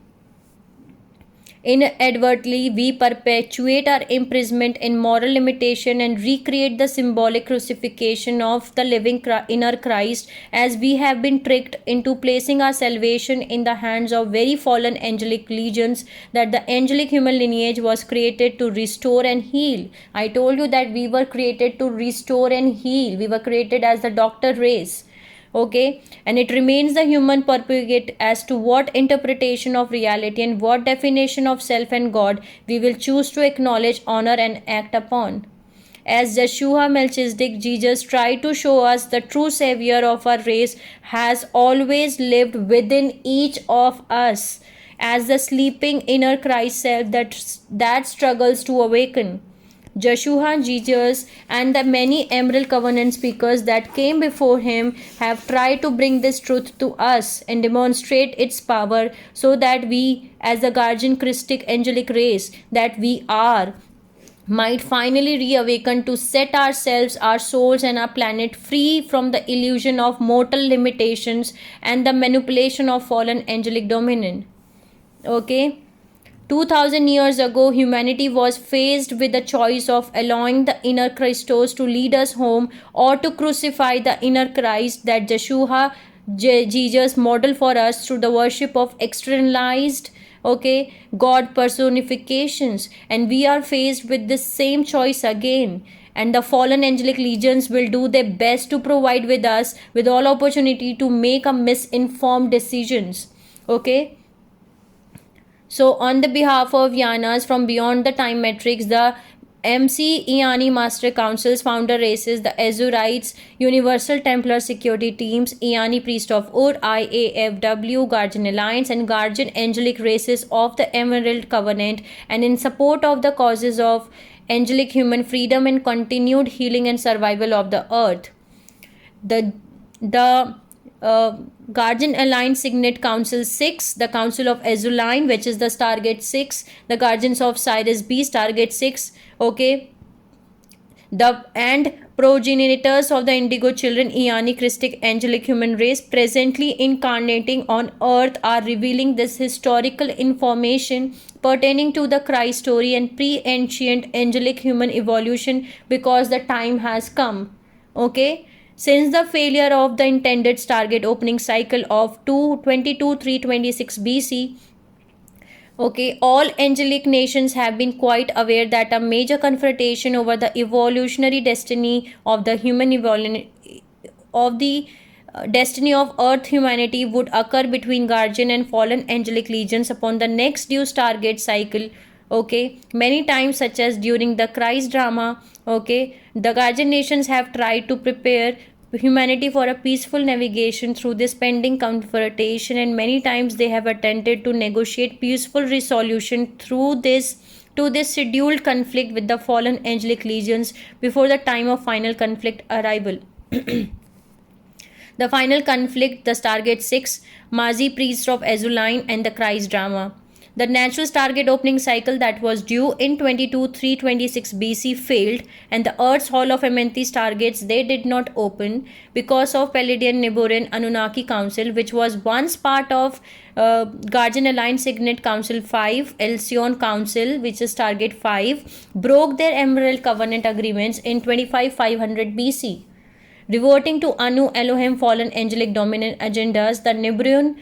Inadvertently, we perpetuate our imprisonment in moral limitation and recreate the symbolic crucifixion of the living inner Christ, as we have been tricked into placing our salvation in the hands of very fallen angelic legions that the angelic human lineage was created to restore and heal. I told you that we were created to restore and heal. We were created as the doctor race. Okay, and it remains the human purpose as to what interpretation of reality and what definition of self and God we will choose to acknowledge, honor, and act upon. As Joshua Melchizedek, Jesus tried to show us, the true savior of our race has always lived within each of us as the sleeping inner Christ self that struggles to awaken. Joshua, Jesus, and the many Emerald Covenant speakers that came before him have tried to bring this truth to us and demonstrate its power, so that we, as the guardian Christic angelic race that we are, might finally reawaken to set ourselves, our souls, and our planet free from the illusion of mortal limitations and the manipulation of fallen angelic dominion. Okay. 2000 years ago, humanity was faced with the choice of allowing the inner Christos to lead us home or to crucify the inner Christ that Joshua Jesus modeled for us through the worship of externalized God personifications. And we are faced with this same choice again. And the fallen angelic legions will do their best to provide with us with all opportunity to make a misinformed decisions. Okay. So, on the behalf of Yanas from Beyond the Time Matrix, the MC Iani Master Council's founder races, the Azurites, Universal Templar Security Teams, Iani Priest of Ur, IAFW, Guardian Alliance, and Guardian Angelic races of the Emerald Covenant, and in support of the causes of angelic human freedom and continued healing and survival of the earth. The Guardian Alliance Signet Council 6, the Council of Azuline, which is the Stargate 6, the Guardians of Sirius B, Stargate 6, and progenitors of the Indigo Children, Iani Christic Angelic Human Race, presently incarnating on Earth, are revealing this historical information pertaining to the Christ story and pre-ancient angelic human evolution, because the time has come. Okay. Since the failure of the intended Stargate opening cycle of 22-326 BC, all angelic nations have been quite aware that a major confrontation over the evolutionary destiny of the destiny of Earth humanity would occur between guardian and fallen angelic legions upon the next due Stargate cycle. Many times, such as during the Christ drama, the guardian nations have tried to prepare humanity for a peaceful navigation through this pending confrontation, and many times they have attempted to negotiate peaceful resolution through this to this scheduled conflict with the fallen angelic legions before the time of final conflict arrival. The final conflict, the Stargate 6, Mazi Priest of Azuline, and the Christ drama. The natural Stargate opening cycle that was due in 326 BC failed, and the Earth's Hall of Amenthi Stargates they did not open because of Palladian Nibiruan Anunnaki Council, which was once part of Guardian Alliance Signet Council 5, Elsion Council, which is Stargate 5, broke their Emerald Covenant agreements in 25500 BC. Reverting to Anu Elohim fallen angelic dominant agendas, the Nibiruan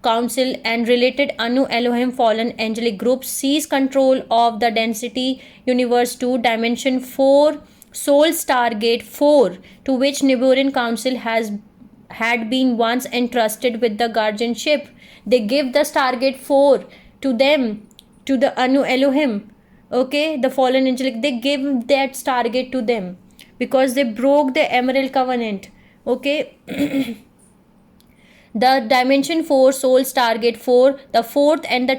Council and related Anu Elohim fallen angelic groups seize control of the Density Universe 2 Dimension 4 Soul Stargate 4, to which Nibiruan Council had been once entrusted with the guardianship. They give the Stargate 4 to them, to the Anu Elohim. Okay, the fallen angelic, they give that Stargate to them because they broke the Emerald Covenant. Okay. The Dimension 4 Soul Stargate 4, the fourth of the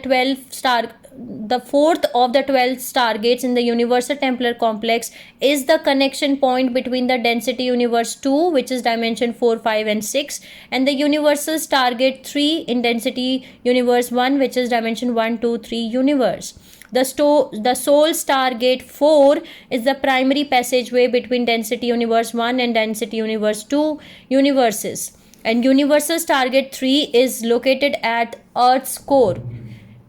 12 Stargates in the Universal Templar Complex, is the connection point between the Density Universe 2, which is Dimension 4, 5 and 6, and the Universal Stargate 3 in Density Universe 1, which is Dimension 1, 2, 3 universe. The Soul Stargate 4 is the primary passageway between Density Universe 1 and Density Universe 2 universes. And Universal Stargate 3 is located at Earth's core.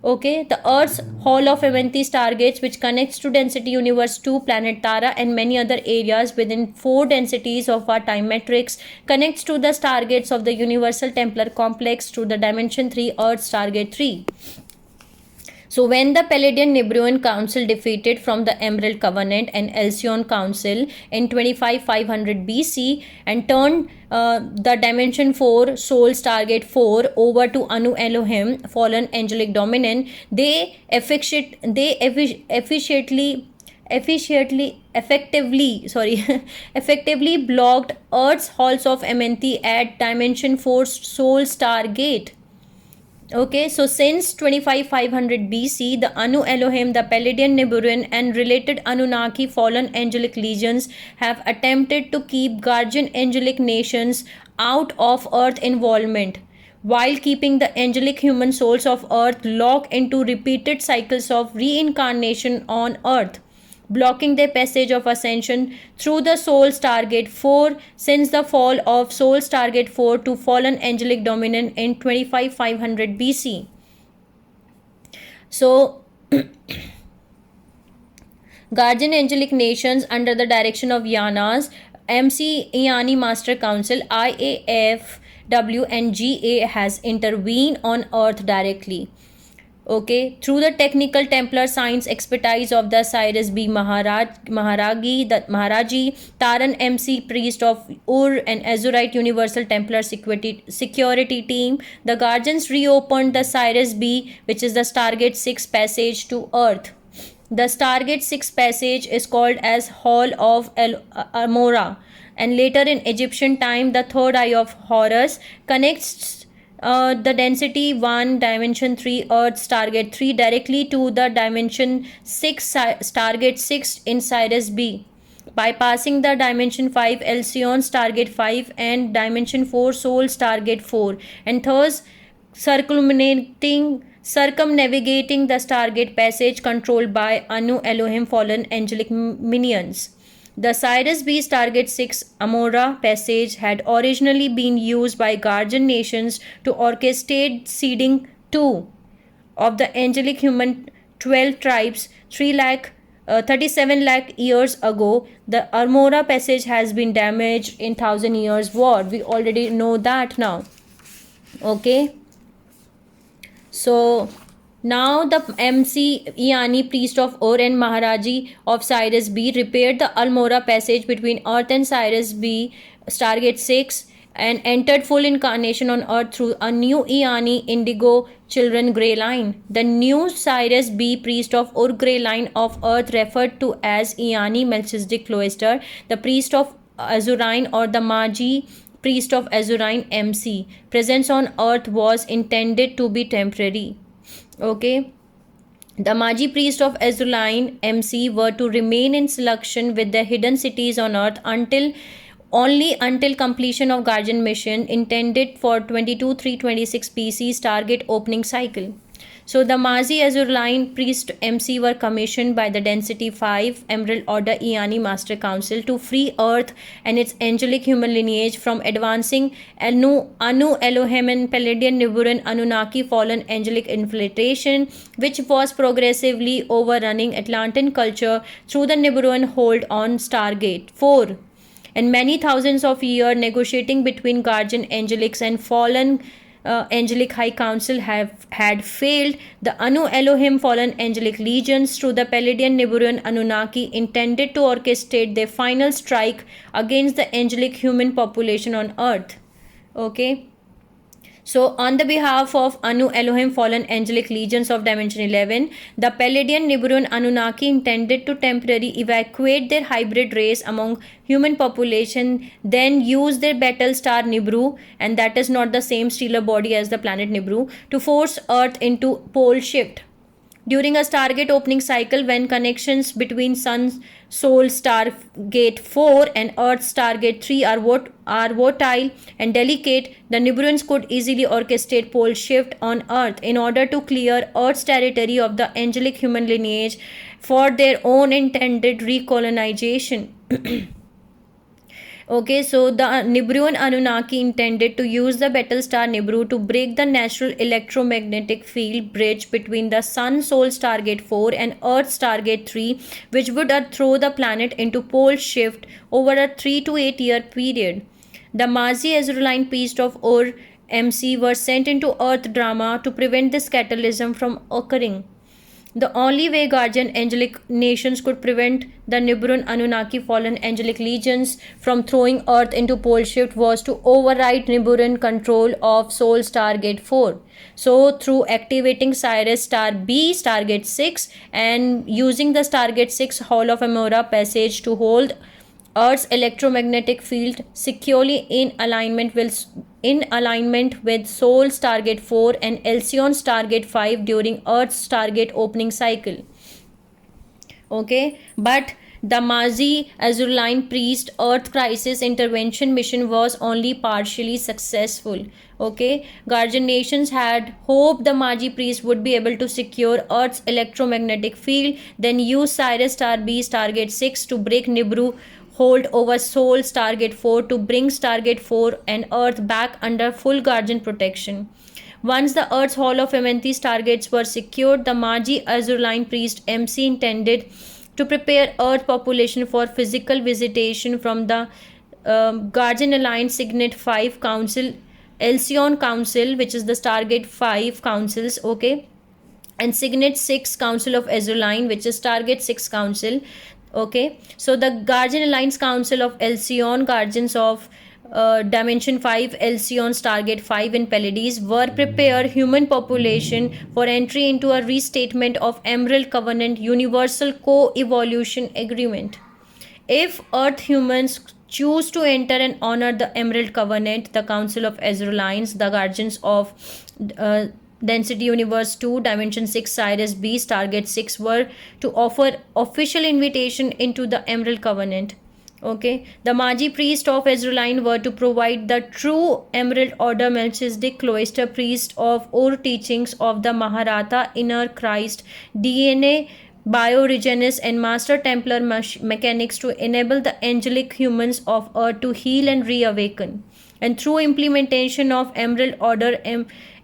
Okay, the Earth's Hall of Amenthi Stargates, which connects to Density Universe 2, planet Tara, and many other areas within 4 densities of our time matrix, connects to the Stargates of the Universal Templar Complex through the Dimension 3 Earth Stargate 3. So when the Palladian Nibiruan Council defeated from the Emerald Covenant and Elsion Council in 25500 BC and turned the Dimension 4 Soul Stargate 4 over to Anu Elohim, fallen angelic dominant, they effectively blocked Earth's halls of Amenthi at Dimension 4 Soul Stargate. Okay, so since 25500 BC, the Anu Elohim, the Palladian Nibiruan and related Anunnaki fallen angelic legions have attempted to keep guardian angelic nations out of Earth involvement, while keeping the angelic human souls of Earth locked into repeated cycles of reincarnation on Earth, blocking their passage of ascension through the Soul Stargate 4 since the fall of Soul Stargate 4 to fallen angelic dominant in 25500 BC. So, guardian angelic nations under the direction of Yanas, MC Iani Master Council, IAFW and GA has intervened on Earth directly. Okay, through the technical Templar science expertise of the Cyrus B. Maharaji, Taran MC Priest of Ur and Azurite Universal Templar Security Team, the Guardians reopened the Cyrus B, which is the Stargate 6 passage to Earth. The Stargate 6 passage is called as Hall of Amora, and later in Egyptian time, the third eye of Horus connects the Density 1 Dimension 3 Earth Stargate 3 directly to the Dimension 6 Stargate 6 in Cyrus B, bypassing the Dimension 5 Elsion Stargate 5 and Dimension 4 Soul Stargate 4, and thus circumnavigating the Stargate passage controlled by Anu Elohim fallen angelic minions. The Cyrus B Stargate 6 Amora passage had originally been used by guardian nations to orchestrate seeding 2 of the angelic human 12 tribes 37 lakh years ago. The Amora passage has been damaged in 1000 years war. We already know that now. Okay. So now the MC Iani Priest of Ur and Maharaji of Cyrus B repaired the Almora passage between Earth and Cyrus B Stargate 6 and entered full incarnation on Earth through a new Iani Indigo Children Grey Line. The new Cyrus B Priest of Ur Grey Line of Earth, referred to as Iani Melchizedek Cloister, the Priest of Azurine or the Magi priest of Azurine MC presence on earth was intended to be temporary. Okay. The Magi priest of Azurine MC were to remain in selection with their hidden cities on earth until completion of Guardian mission intended for 22/3/26 BC Stargate opening cycle. So the Magi Azurine priest MC were commissioned by the Density 5 Emerald Order Iani Master Council to free Earth and its angelic human lineage from advancing Anu Elohim and Palladian Nibiruan Anunnaki fallen angelic infiltration, which was progressively overrunning Atlantean culture through the Nibiruan hold on Stargate 4. And many thousands of years negotiating between guardian angelics and fallen angelic high council had failed. The Anu Elohim fallen angelic legions through the Palladian Nibiruan Anunnaki intended to orchestrate their final strike against the angelic human population on earth. Okay. So, on the behalf of Anu Elohim fallen angelic legions of Dimension 11, the Palladian Nibiruan Anunnaki intended to temporarily evacuate their hybrid race among human population, then use their battle star Nibiru, and that is not the same stellar body as the planet Nibiru, to force Earth into pole shift. During a Stargate opening cycle, when connections between Sun Soul Stargate 4 and Earth Stargate 3 are volatile and delicate, the Nibiruans could easily orchestrate pole shift on Earth in order to clear Earth's territory of the angelic human lineage for their own intended recolonization. Okay, so the Nibiruan Anunnaki intended to use the Battlestar Nibiru to break the natural electromagnetic field bridge between the Sun Soul Stargate 4 and Earth Stargate 3, which would throw the planet into pole shift over a 3 to 8 year period. The Magi Azurine priest of Ur MC were sent into Earth drama to prevent this catalysm from occurring. The only way guardian angelic nations could prevent the Nibiruan Anunnaki fallen angelic legions from throwing Earth into pole shift was to override Nibiruan control of Soul Stargate 4. So, through activating Sirius Star B Stargate 6 and using the Stargate 6 Hall of Amora passage to hold Earth's electromagnetic field securely in alignment with Soul Stargate 4 and Alcyon Stargate 5 during Earth's Stargate opening cycle. Okay, but the Magi Azurine priest Earth crisis intervention mission was only partially successful. Okay, guardian nations had hoped the Magi priest would be able to secure Earth's electromagnetic field, then use Sirius Star B Stargate 6 to break Nibiru hold over Soul Stargate 4 to bring Stargate 4 and Earth back under full guardian protection. Once the Earth's Hall of Amenthi Stargates were secured, the Magi Azurine priest MC intended to prepare Earth population for physical visitation from the Guardian Alliance Signet 5 Council, Alcyon Council, which is the Stargate 5 councils, okay, and Signet 6 Council of Azurine, which is Stargate 6 Council. Okay, so the Guardian Alliance Council of Alcyon, Guardians of Dimension 5, Alcyon, Stargate 5 and Pleiades were prepare human population for entry into a restatement of Emerald Covenant Universal Co-Evolution Agreement. If Earth humans choose to enter and honor the Emerald Covenant, the Council of Azurines, the Guardians of Density Universe 2, Dimension 6, Sirius B, Stargate 6 were to offer official invitation into the Emerald Covenant. Okay, the Magi priest of Azurine were to provide the true Emerald Order Melchizedek Cloister priest of Ur teachings of the Maharatha Inner Christ, DNA, Bioregenesis and Master Templar mechanics to enable the angelic humans of Earth to heal and reawaken. And through implementation of Emerald Order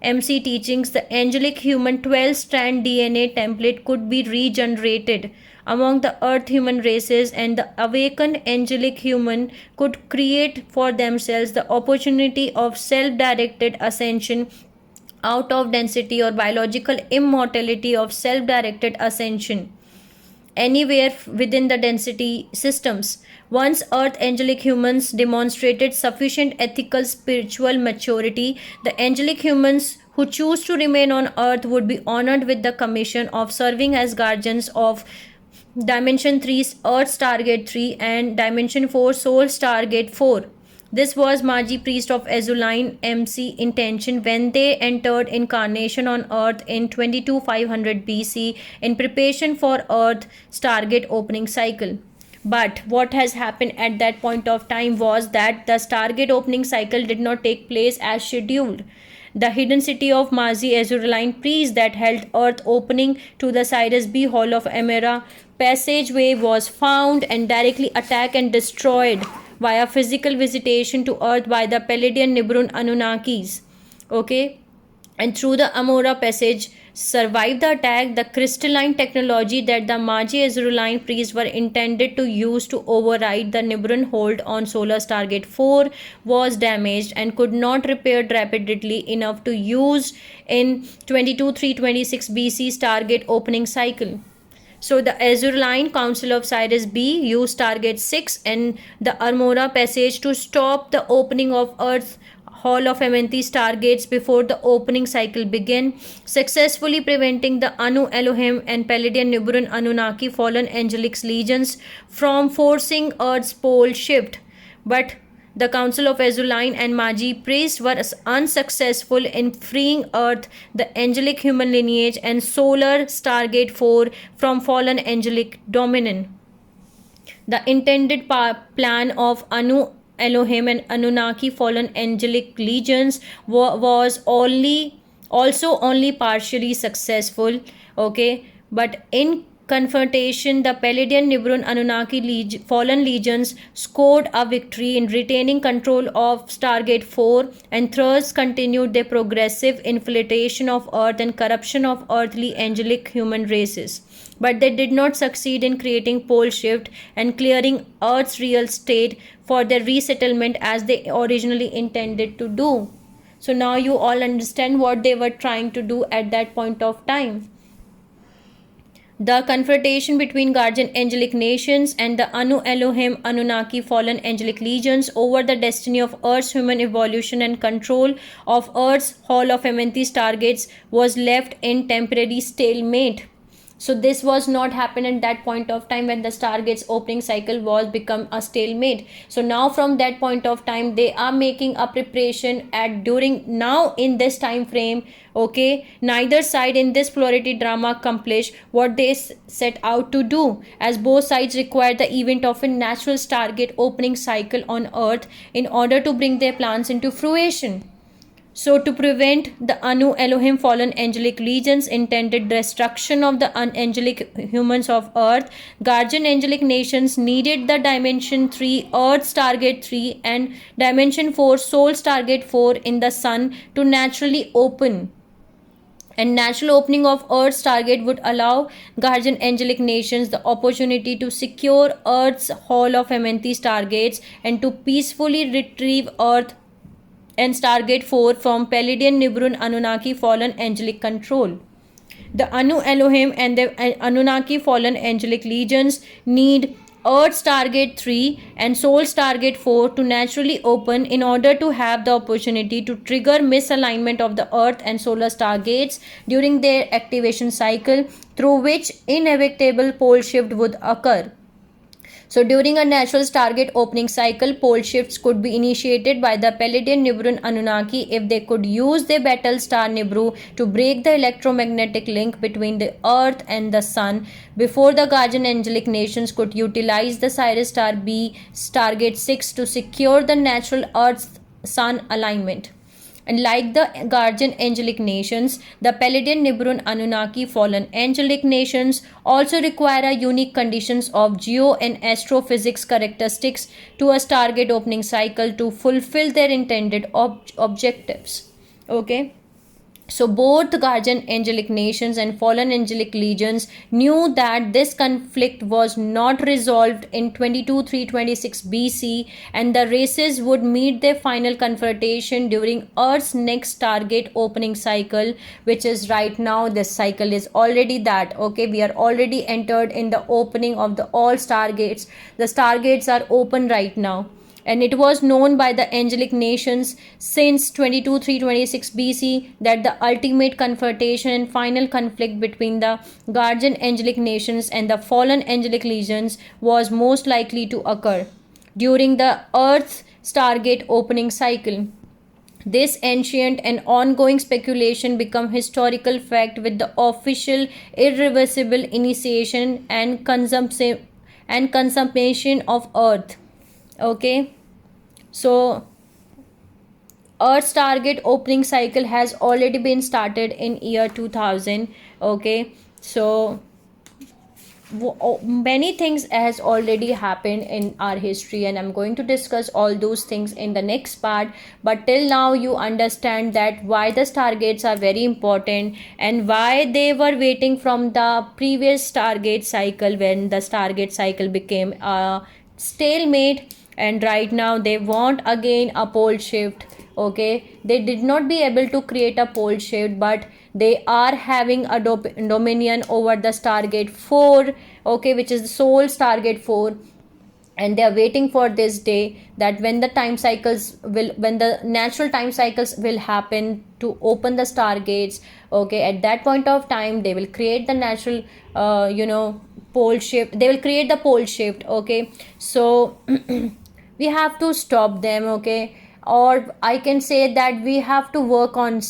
MC teachings, the angelic human 12-strand DNA template could be regenerated among the Earth human races, and the awakened angelic human could create for themselves the opportunity of self-directed ascension out of density or biological immortality of self-directed ascension anywhere within the density systems. Once Earth angelic humans demonstrated sufficient ethical spiritual maturity, the angelic humans who choose to remain on Earth would be honored with the commission of serving as guardians of Dimension 3 Earth Stargate 3, and Dimension 4 Soul Stargate 4. This was Magi priest of Azuline MC intention when they entered incarnation on Earth in 22500 BC in preparation for Earth Stargate opening cycle. But what has happened at that point of time was that the Stargate opening cycle did not take place as scheduled. The hidden city of Mazi Azureline priest that held Earth opening to the Cyrus B Hall of Emera passageway was found and directly attacked and destroyed via physical visitation to Earth by the Palladian Nibrun Anunnakis. Okay, and through the Amora passage survived the attack. The crystalline technology that the Magi Azureline priests were intended to use to override the Nibiran hold on Solar Stargate 4 was damaged and could not repaired rapidly enough to use in 22326 BC Stargate opening cycle. So the Azureline Council of Cyrus B used Stargate 6 and the Amora passage to stop the opening of Earth's Hall of Amenthi stargates before the opening cycle began, successfully preventing the Anu Elohim and Palladian Nibiran Anunnaki fallen angelic legions from forcing Earth's pole shift. But the Council of Azuline and Magi priests were unsuccessful in freeing Earth, the angelic human lineage, and Solar Stargate 4 from fallen angelic dominion. The intended plan of Anu Elohim and Anunnaki fallen angelic legions was also only partially successful. Okay, but in confrontation, the Palladian Nibiran Anunnaki fallen legions scored a victory in retaining control of Stargate 4 and thus continued their progressive infiltration of Earth and corruption of earthly angelic human races. But they did not succeed in creating pole shift and clearing Earth's real state for their resettlement as they originally intended to do. So now you all understand what they were trying to do at that point of time. The confrontation between guardian angelic nations and the Anu Elohim Anunnaki fallen angelic legions over the destiny of Earth's human evolution and control of Earth's Hall of Amenthi stargates was left in temporary stalemate. So this was not happened at that point of time when the stargates opening cycle was become a stalemate. So now from that point of time they are making a preparation at during now in this time frame. Okay, neither side in this polarity drama accomplish what they set out to do, as both sides require the event of a natural stargate opening cycle on Earth in order to bring their plans into fruition. So to prevent the Anu Elohim fallen angelic legions intended destruction of the angelic humans of Earth, guardian angelic nations needed the Dimension 3 Earth Stargate 3 and Dimension 4 Soul Stargate 4 in the Sun to naturally open. And natural opening of Earth's Stargate would allow guardian angelic nations the opportunity to secure Earth's Hall of Amenthi stargates and to peacefully retrieve Earth and Stargate 4 from Palladian Nibiran Anunnaki fallen angelic control. The Anu Elohim and the Anunnaki fallen angelic legions need Earth Stargate 3 and Soul Stargate 4 to naturally open in order to have the opportunity to trigger misalignment of the Earth and Solar Stargates during their activation cycle, through which inevitable pole shift would occur. So during a natural Stargate opening cycle, pole shifts could be initiated by the Palladian Nibiran Anunnaki if they could use their battle star Nibiru to break the electromagnetic link between the Earth and the Sun before the guardian angelic nations could utilize the Sirius star B Stargate 6 to secure the natural Earth-Sun alignment. And like the guardian angelic nations, the Palladian Nibiran Anunnaki fallen angelic nations also require a unique conditions of geo and astrophysics characteristics to a Stargate opening cycle to fulfill their intended objectives. Okay. So both guardian angelic nations and fallen angelic legions knew that this conflict was not resolved in 22326 BC and the races would meet their final confrontation during Earth's next Stargate opening cycle, which is right now. This cycle is already that. Okay, we are already entered in the opening of the all stargates. The stargates are open right now. and it was known by the angelic nations since 22,326 BC that the ultimate confrontation and final conflict between the guardian angelic nations and the fallen angelic legions was most likely to occur during the Earth's Stargate opening cycle. This ancient and ongoing speculation become historical fact with the official irreversible initiation and consummation of Earth. Okay, so Earth's target opening cycle has already been started in year 2000. Okay, so many things has already happened in our history, and I'm going to discuss all those things in the next part. But till now you understand that why the stargates are very important and why they were waiting from the previous stargate cycle, when the stargate cycle became a stalemate, and right now they want again a pole shift. Okay, they did not be able to create a pole shift, but they are having a dominion over the Stargate 4, okay, which is the sole Stargate 4, and they are waiting for this day that when the natural time cycles will happen to open the stargates. Okay, at that point of time they will create the natural pole shift. They will create the pole shift. Okay, so we have to stop them. Okay, or I can say that we have to work on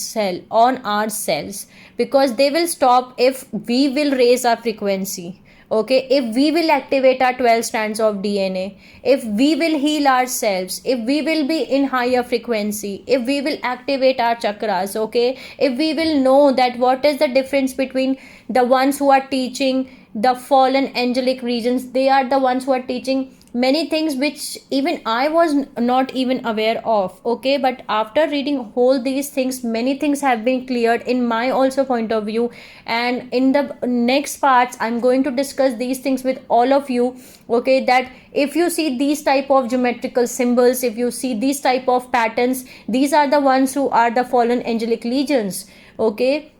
ourselves, because they will stop if we will raise our frequency. Okay, if we will activate our 12 strands of DNA, if we will heal ourselves, if we will be in higher frequency, if we will activate our chakras. Okay, if we will know that what is the difference between the ones who are teaching the fallen angelic regions. They are the ones who are teaching many things which even I was not even aware of. Okay, but after reading whole these things, many things have been cleared in my also point of view, and in the next parts I'm going to discuss these things with all of you. Okay, that if you see these type of geometrical symbols, if you see these type of patterns, these are the ones who are the fallen angelic legions. Okay,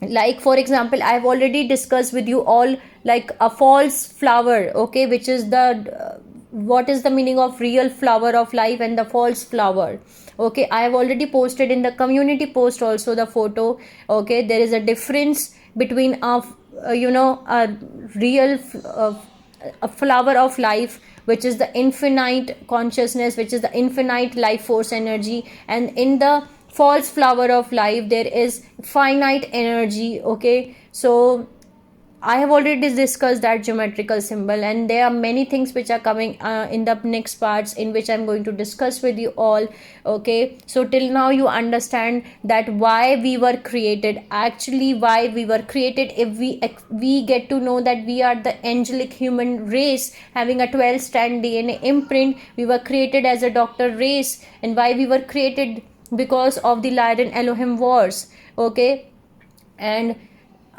like for example, I've already discussed with you all like a false flower. Okay, which is the what is the meaning of real flower of life and the false flower. Okay, I have already posted in the community post also the photo. Okay, there is a difference between a real a flower of life, which is the infinite consciousness, which is the infinite life force energy, and in the false flower of life there is finite energy. Okay, so I have already discussed that geometrical symbol, and there are many things which are coming in the next parts, in which I'm going to discuss with you all. Okay, so till now you understand that why we were created, actually why we were created. If we get to know that we are the angelic human race having a 12 strand DNA imprint, we were created as a doctor race, and why we were created because of the Lyran Elohim wars. Okay, and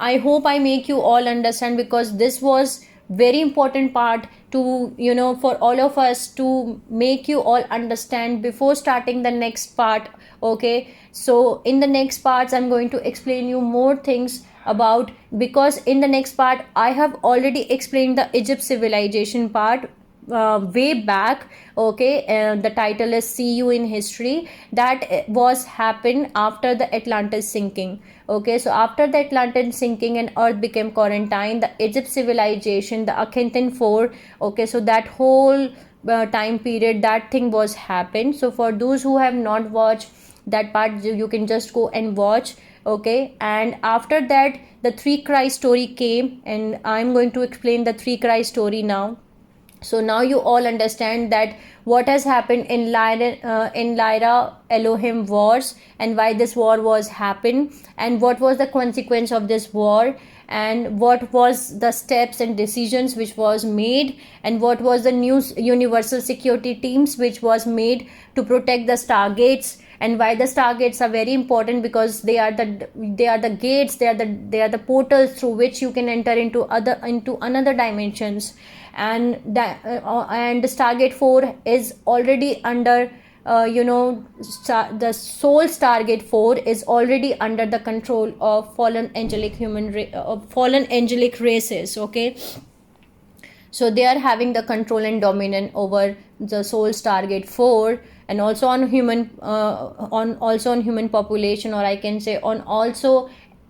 I hope I make you all understand, because this was very important part to for all of us to make you all understand before starting the next part. Okay, so in the next parts I'm going to explain you more things about, because in the next part I have already explained the Egypt civilization part way back. Okay, the title is See You in History. That was happened after the Atlantis sinking. Okay, so after the Atlantis sinking and Earth became quarantine, the Egypt civilization, the Akhenaten 4. Okay, so that whole time period, that thing was happened. So for those who have not watched that part, you can just go and watch. Okay, and after that the three Christ story came, and I'm going to explain the three Christ story now. So now you all understand that what has happened in Lyra Elohim wars, and why this war was happened, and what was the consequence of this war, and what was the steps and decisions which was made, and what was the new universal security teams which was made to protect the stargates, and why the stargates are very important, because they are the gates, they are the portals through which you can enter into another dimensions. And the Stargate 4 is already under the soul Stargate 4 is already under the control of fallen angelic races. Okay, So they are having the control and dominant over the soul's target 4, and also on human on human population, or I can say on also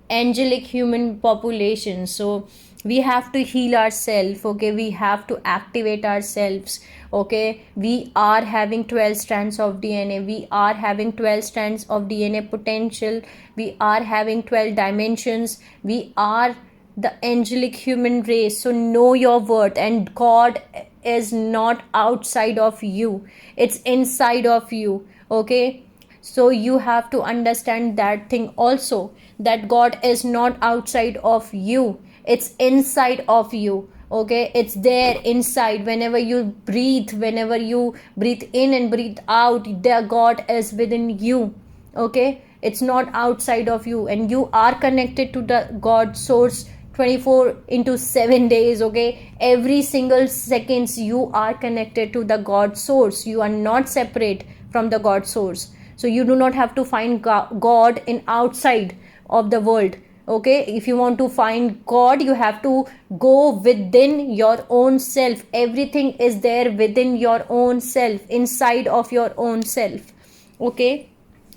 angelic human population. So we have to heal ourselves, okay, we have to activate ourselves, okay. We are having 12 strands of DNA, we are having 12 strands of DNA potential, we are having 12 dimensions, we are the angelic human race. So know your worth, and God is not outside of you, it's inside of you, okay. So you have to understand that thing also, that God is not outside of you, it's inside of you, okay. It's there inside. Whenever you breathe, whenever you breathe in and breathe out, the God is within you, okay. It's not outside of you, and you are connected to the God source 24 into 7 days, okay. Every single seconds you are connected to the God source, you are not separate from the God source. So you do not have to find God in outside of the world, okay. If you want to find God, you have to go within your own self. Everything is there within your own self, inside of your own self, okay.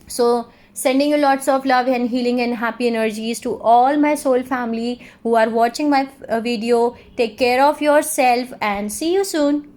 So sending you lots of love and healing and happy energies to all my soul family who are watching my video. Take care of yourself and see you soon.